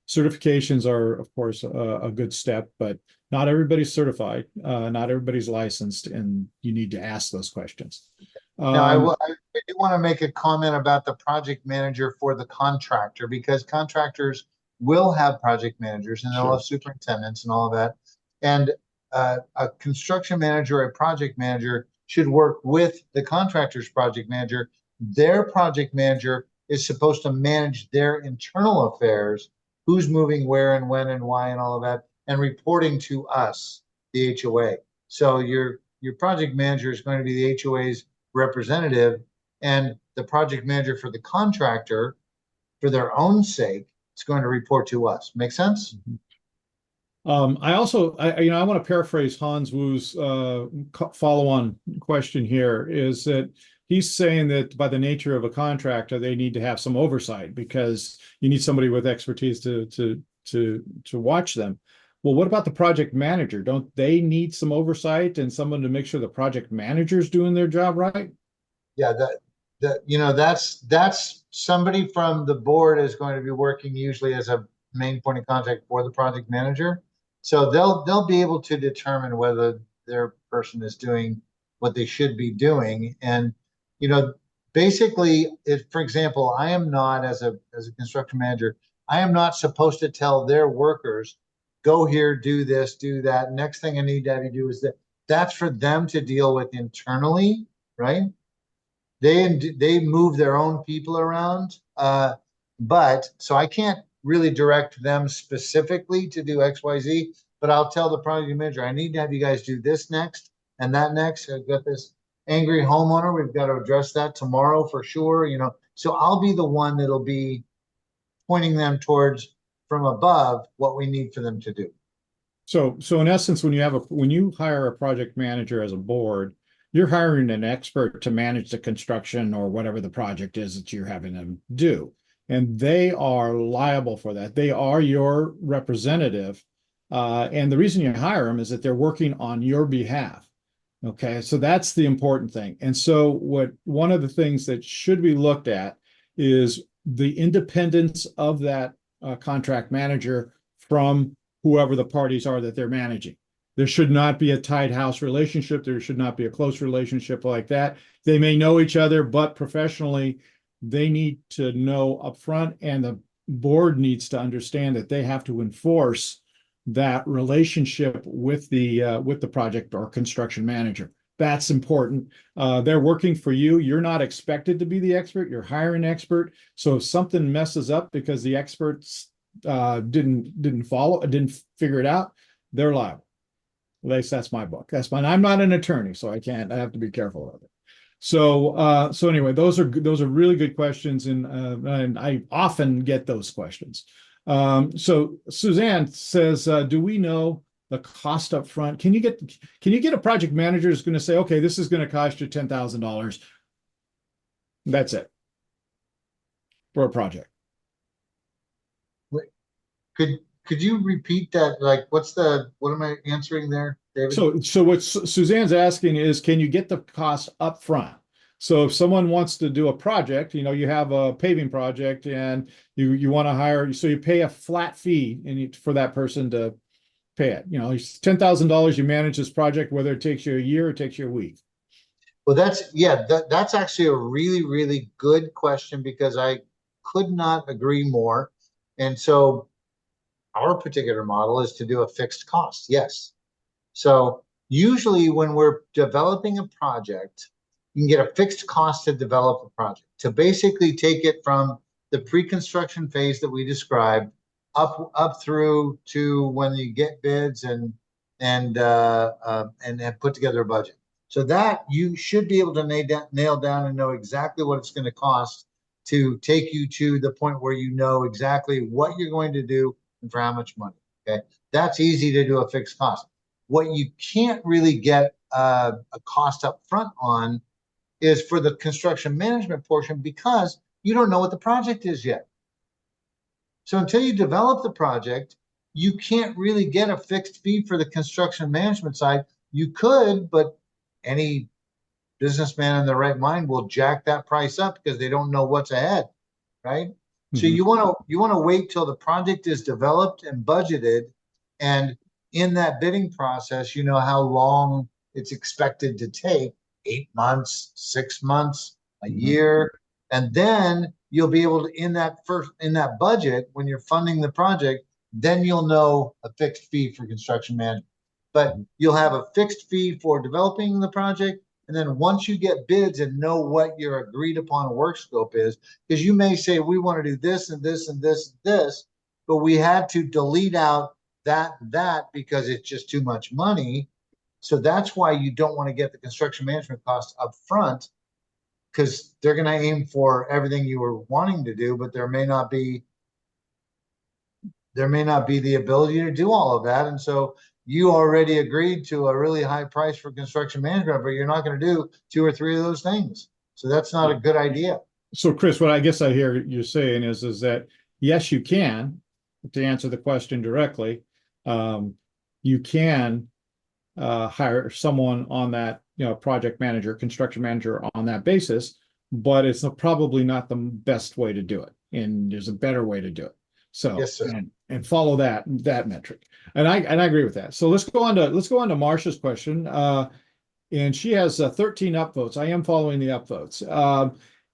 certifications are, of course, a good step, but not everybody's certified, not everybody's licensed, and you need to ask those questions. Now, I do want to make a comment about the project manager for the contractor, because contractors will have project managers and they'll have superintendents and all of that. And a construction manager or a project manager should work with the contractor's project manager. Their project manager is supposed to manage their internal affairs, who's moving where and when and why and all of that, and reporting to us, the HOA. So your project manager is going to be the HOA's representative, and the project manager for the contractor, for their own sake, is going to report to us. Make sense? I also, I want to paraphrase Hans Wu's follow-on question here, is that he's saying that by the nature of a contractor, they need to have some oversight because you need somebody with expertise to watch them. Well, what about the project manager? Don't they need some oversight and someone to make sure the project manager's doing their job right? Yeah, that's somebody from the board is going to be working usually as a main point of contact for the project manager. So they'll be able to determine whether their person is doing what they should be doing. And basically, for example, I am not, as a construction manager, I am not supposed to tell their workers, go here, do this, do that. Next thing I need to have you do is that. That's for them to deal with internally, right? They move their own people around, but so I can't really direct them specifically to do XYZ, but I'll tell the project manager, I need to have you guys do this next and that next. I've got this angry homeowner, we've got to address that tomorrow for sure, so I'll be the one that'll be pointing them towards from above what we need for them to do. So in essence, when you hire a project manager as a board, you're hiring an expert to manage the construction or whatever the project is that you're having them do. And they are liable for that. They are your representative. And the reason you hire them is that they're working on your behalf. Okay, so that's the important thing. And so one of the things that should be looked at is the independence of that contract manager from whoever the parties are that they're managing. There should not be a tied house relationship. There should not be a close relationship like that. They may know each other, but professionally, they need to know upfront, and the board needs to understand that they have to enforce that relationship with the project or construction manager. That's important. They're working for you. You're not expected to be the expert. You're hiring an expert. So if something messes up because the experts didn't figure it out, they're liable. At least that's my book. That's mine. I'm not an attorney, so I have to be careful of it. So anyway, those are really good questions, and I often get those questions. So Suzanne says, do we know the cost up front? Can you get a project manager who's going to say, okay, this is going to cost you $10,000. That's it for a project. Could you repeat that? Like, what am I answering there, David? So what Suzanne's asking is, can you get the cost up front? So if someone wants to do a project, you have a paving project and you want to hire, so you pay a flat fee for that person to pay it. It's $10,000. You manage this project, whether it takes you a year or it takes you a week. Well, that's actually a really, really good question, because I could not agree more. And so our particular model is to do a fixed cost. Yes. So usually when we're developing a project, you can get a fixed cost to develop a project, to basically take it from the pre-construction phase that we described up through to when you get bids and put together a budget. So that you should be able to nail down and know exactly what it's going to cost to take you to the point where you know exactly what you're going to do and for how much money. Okay, that's easy to do a fixed cost. What you can't really get a cost up front on is for the construction management portion, because you don't know what the project is yet. So until you develop the project, you can't really get a fixed fee for the construction management side. You could, but any businessman in their right mind will jack that price up because they don't know what's ahead, right? Mm-hmm. So you want to wait till the project is developed and budgeted, and in that bidding process, you know how long it's expected to take: 8 months, 6 months, a year. And then you'll be able to, in that budget, when you're funding the project, then you'll know a fixed fee for construction management. But you'll have a fixed fee for developing the project. And then once you get bids and know what your agreed upon work scope is, because you may say, we want to do this and this and this and this, but we had to delete out that because it's just too much money. So that's why you don't want to get the construction management cost up front, because they're going to aim for everything you were wanting to do, but there may not be the ability to do all of that. And so you already agreed to a really high price for construction management, but you're not going to do 2 or 3 of those things. So that's not a good idea. So Chris, what I guess I hear you saying is that yes, you can, to answer the question directly, you can hire someone on that, project manager, construction manager on that basis, but it's probably not the best way to do it. And there's a better way to do it. So yes, sir. And follow that metric. And I agree with that. So let's go on to Marcia's question. And she has 13 upvotes. I am following the upvotes.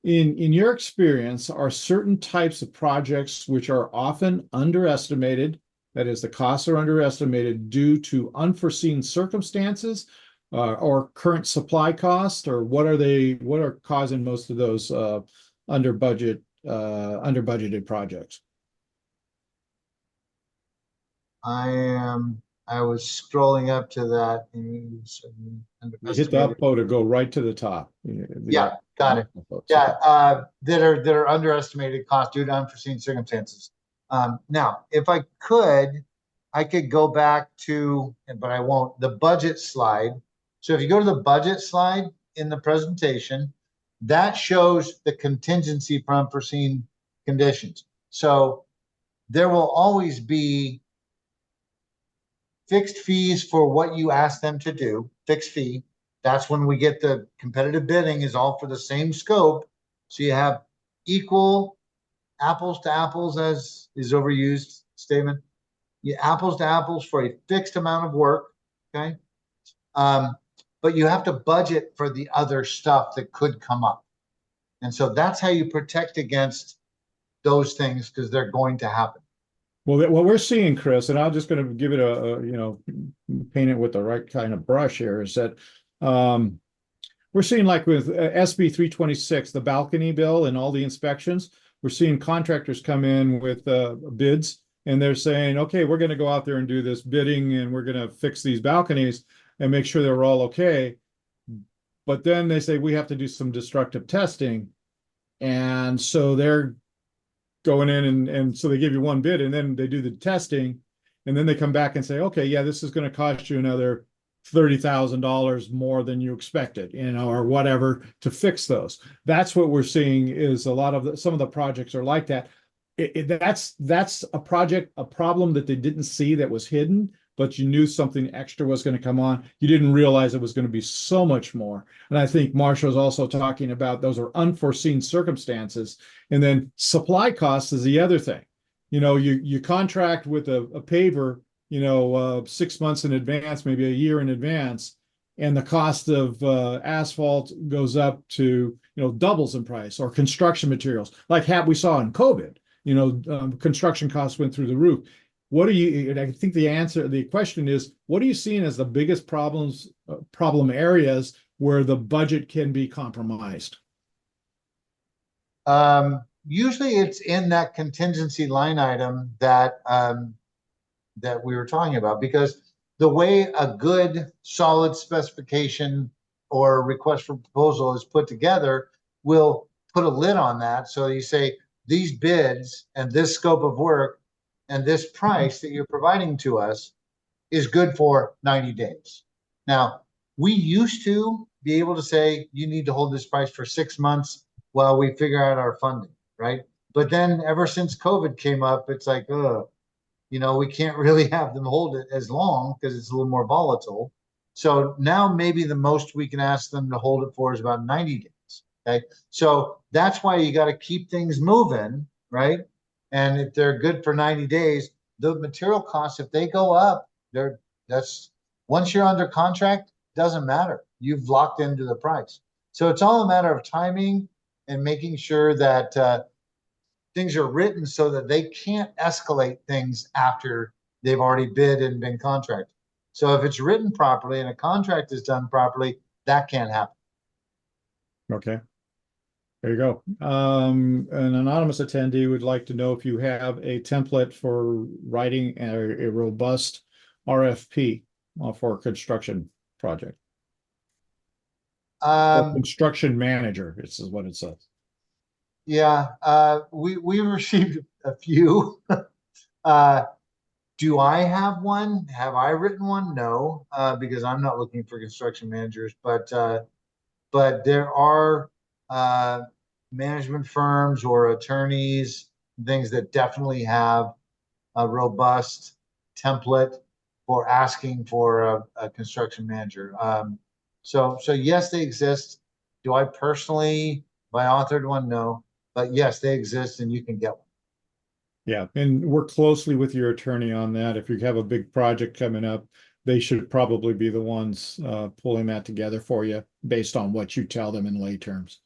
In your experience, are certain types of projects which are often underestimated, that is, the costs are underestimated due to unforeseen circumstances, or current supply cost, or what are causing most of those under budgeted projects? I was scrolling up to that. You hit the upvote to go right to the top. Yeah, got it. Yeah, that are underestimated cost due to unforeseen circumstances. Now, if I could go back to, but I won't, the budget slide. So if you go to the budget slide in the presentation, that shows the contingency for unforeseen conditions. So there will always be fixed fees for what you ask them to do, fixed fee. That's when we get the competitive bidding is all for the same scope. So you have equal apples to apples, as is overused statement. Apples to apples for a fixed amount of work, okay? But you have to budget for the other stuff that could come up. And so that's how you protect against those things, because they're going to happen. Well, what we're seeing, Chris, and I'm just going to give it paint it with the right kind of brush here, is that we're seeing, like with SB 326, the balcony bill and all the inspections, we're seeing contractors come in with bids and they're saying, okay, we're going to go out there and do this bidding and we're going to fix these balconies and make sure they're all okay. But then they say we have to do some destructive testing. And so they're going in and so they give you one bid and then they do the testing and then they come back and say, okay, yeah, this is going to cost you another $30,000 more than you expected, or whatever to fix those. That's what we're seeing is a lot of some of the projects are like that. That's a problem that they didn't see that was hidden, but you knew something extra was going to come on. You didn't realize it was going to be so much more. And I think Marcia's also talking about those are unforeseen circumstances. And then supply costs is the other thing. You contract with a paver, 6 months in advance, maybe a year in advance, and the cost of asphalt goes up to, doubles in price, or construction materials, like we saw in COVID. Construction costs went through the roof. I think the question is, what are you seeing as the biggest problem areas where the budget can be compromised? Usually it's in that contingency line item that we were talking about, because the way a good solid specification or request for proposal is put together will put a lid on that. So you say these bids and this scope of work and this price that you're providing to us is good for 90 days. Now, we used to be able to say you need to hold this price for 6 months while we figure out our funding, right? But then ever since COVID came up, it's like, we can't really have them hold it as long because it's a little more volatile. So now maybe the most we can ask them to hold it for is about 90 days. Okay. So that's why you got to keep things moving, right? And if they're good for 90 days, the material costs, if they go up, once you're under contract, doesn't matter. You've locked into the price. So it's all a matter of timing and making sure that things are written so that they can't escalate things after they've already bid and been contracted. So if it's written properly and a contract is done properly, that can't happen. Okay. There you go. An anonymous attendee would like to know if you have a template for writing a robust RFP for a construction project. Construction manager, this is what it says. Yeah, we received a few. Do I have one? Have I written one? No, because I'm not looking for construction managers, but there are management firms or attorneys, things that definitely have a robust template for asking for a construction manager. So yes, they exist. Do I personally, if I authored one? No, but yes, they exist and you can get one. Yeah, and work closely with your attorney on that. If you have a big project coming up, they should probably be the ones pulling that together for you based on what you tell them in lay terms.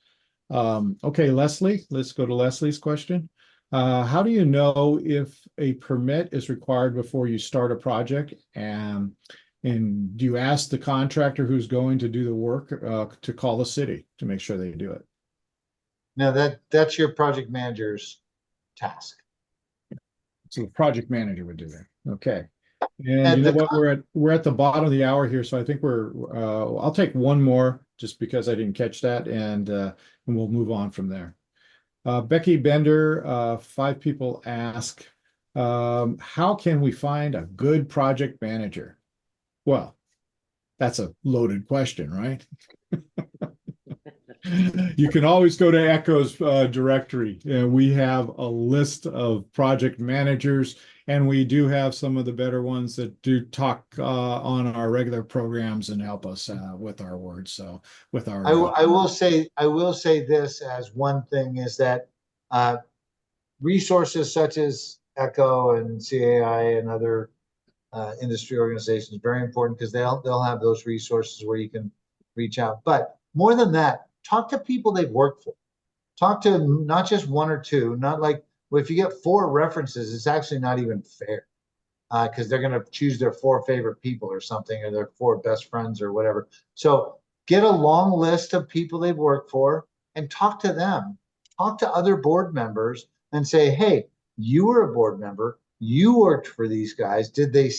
Okay, Leslie, let's go to Leslie's question. How do you know if a permit is required before you start a project? And do you ask the contractor who's going to do the work to call the city to make sure they do it? Now that's your project manager's task. So the project manager would do that. Okay. And you know what? We're at the bottom of the hour here, so I think I'll take one more just because I didn't catch that, and we'll move on from there. Becky Bender, 5 people ask, how can we find a good project manager? Well, that's a loaded question, right? You can always go to Echo's directory. We have a list of project managers, and we do have some of the better ones that do talk on our regular programs and help us with our words. So with our, I will say this as one thing is that resources such as Echo and CAI and other industry organizations very important, because they'll have those resources where you can reach out. But more than that, talk to people they've worked for. Talk to not just one or two, not like, well, if you get 4 references, it's actually not even fair, because they're going to choose their 4 favorite people or something, or their 4 best friends or whatever. So get a long list of people they've worked for and talk to them. Talk to other board members and say, hey, you were a board member. You worked for these guys. Did they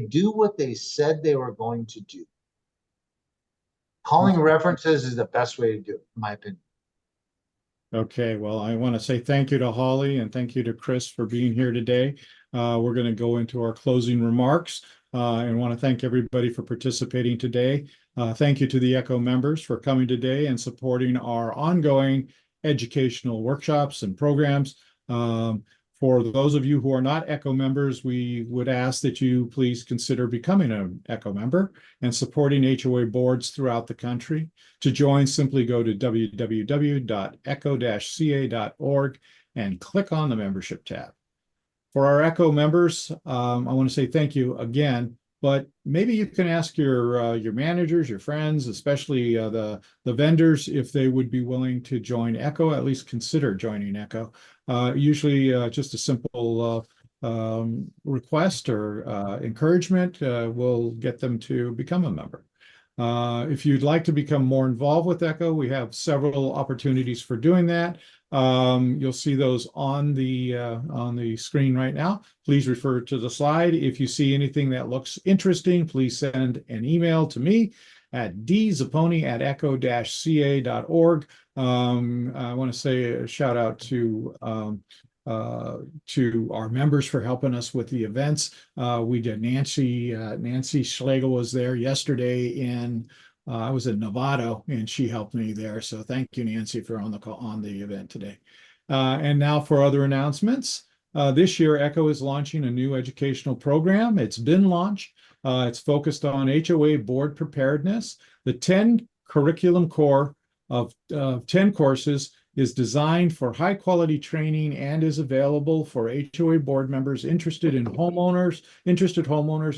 do what they said they were going to do? Calling references is the best way to do it, in my opinion. Okay, well, I want to say thank you to Holly and thank you to Chris for being here today. We're going to go into our closing remarks and want to thank everybody for participating today. Thank you to the ECHO members for coming today and supporting our ongoing educational workshops and programs. For those of you who are not ECHO members, we would ask that you please consider becoming an ECHO member and supporting HOA boards throughout the country. To join, simply go to www.echo-ca.org and click on the membership tab. For our ECHO members, I want to say thank you again, but maybe you can ask your managers, your friends, especially the vendors, if they would be willing to join ECHO, at least consider joining ECHO. Usually just a simple request or encouragement will get them to become a member. If you'd like to become more involved with ECHO, we have several opportunities for doing that. You'll see those on the screen right now. Please refer to the slide. If you see anything that looks interesting, please send an email to me at dzapponi@echo-ca.org. I want to say a shout out to our members for helping us with the events. We did Nancy Schlegel was there yesterday in I was in Novato and she helped me there. So thank you, Nancy, for on the event today. And now for other announcements. This year, ECHO is launching a new educational program. It's been launched. It's focused on HOA board preparedness. The 10 curriculum core of 10 courses is designed for high quality training and is available for HOA board members interested homeowners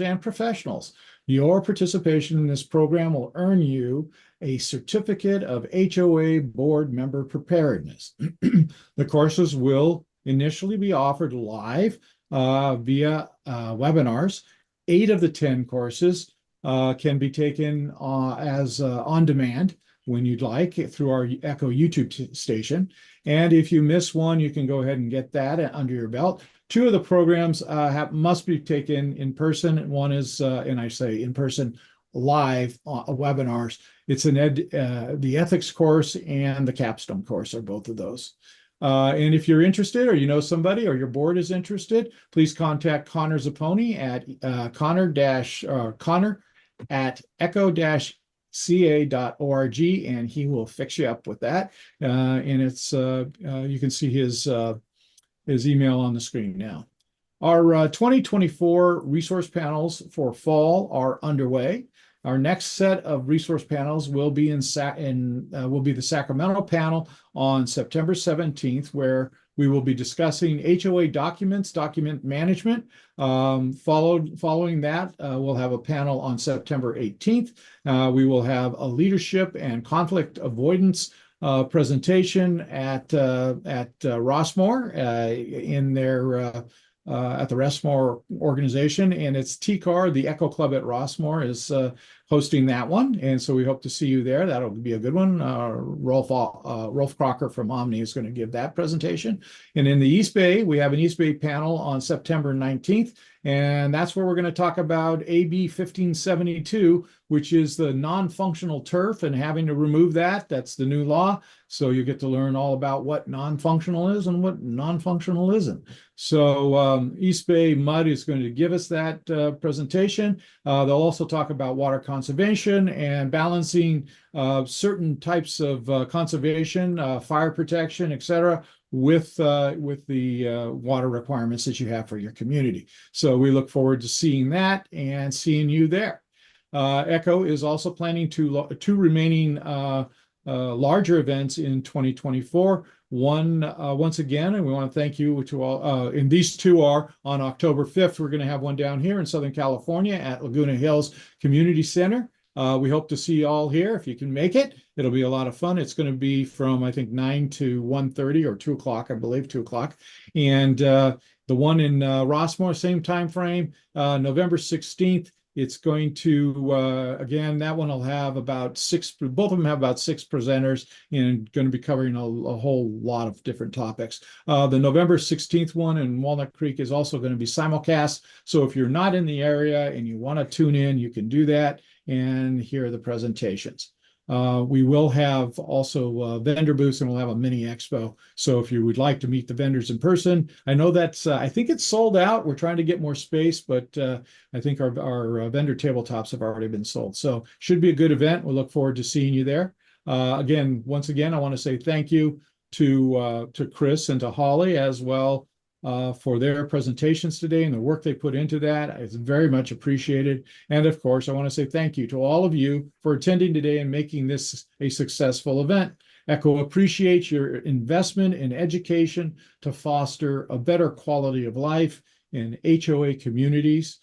and professionals. Your participation in this program will earn you a certificate of HOA board member preparedness. The courses will initially be offered live via webinars. 8 of the 10 courses can be taken as on demand when you'd like through our ECHO YouTube station. And if you miss one, you can go ahead and get that under your belt. 2 of the programs must be taken in person. One is, and I say in person, live webinars. It's the ethics course and the capstone course are both of those. And if you're interested or you know somebody or your board is interested, please contact Connor Zapponi at Connor at echo-ca.org and he will fix you up with that. And it's you can see his email on the screen now. Our 2024 resource panels for fall are underway. Our next set of resource panels will be the Sacramento panel on September 17th, where we will be discussing HOA document management. Following that, we'll have a panel on September 18th. We will have a leadership and conflict avoidance presentation at Rossmore in their at the Rossmore organization, and it's TCAR, the ECHO Club at Rossmore, is hosting that one, and so we hope to see you there. That'll be a good one. Rolf Crocker from Omni is going to give that presentation. And in the East Bay, we have an East Bay panel on September 19th, and that's where we're going to talk about AB 1572, which is the non-functional turf and having to remove that. That's the new law. So you get to learn all about what non-functional is and what non-functional isn't. So East Bay Mud is going to give us that presentation. They'll also talk about water conservation and balancing certain types of conservation, fire protection, etc., with the water requirements that you have for your community. So we look forward to seeing that and seeing you there. ECHO is also planning two remaining larger events in 2024. One, once again, and we want to thank you to all, and these two are on October 5th. We're going to have one down here in Southern California at Laguna Hills Community Center. We hope to see you all here if you can make it. It'll be a lot of fun. It's going to be from, I think, 9 to 1:30 or 2 o'clock, I believe, 2 o'clock. And the one in Rossmore, same time frame, November 16th It's going to, again, that one will have about six, both of them have about 6 presenters and going to be covering a whole lot of different topics. The November 16th one in Walnut Creek is also going to be simulcast. So if you're not in the area and you want to tune in, you can do that and hear the presentations. We will have also vendor booths, and we'll have a mini expo. So if you would like to meet the vendors in person, I know that's, I think it's sold out. We're trying to get more space, but I think our vendor tabletops have already been sold. So should be a good event. We'll look forward to seeing you there. Once again, I want to say thank you to Chris and to Holly as well for their presentations today and the work they put into that. It's very much appreciated. And of course, I want to say thank you to all of you for attending today and making this a successful event. ECHO appreciates your investment in education to foster a better quality of life in HOA communities.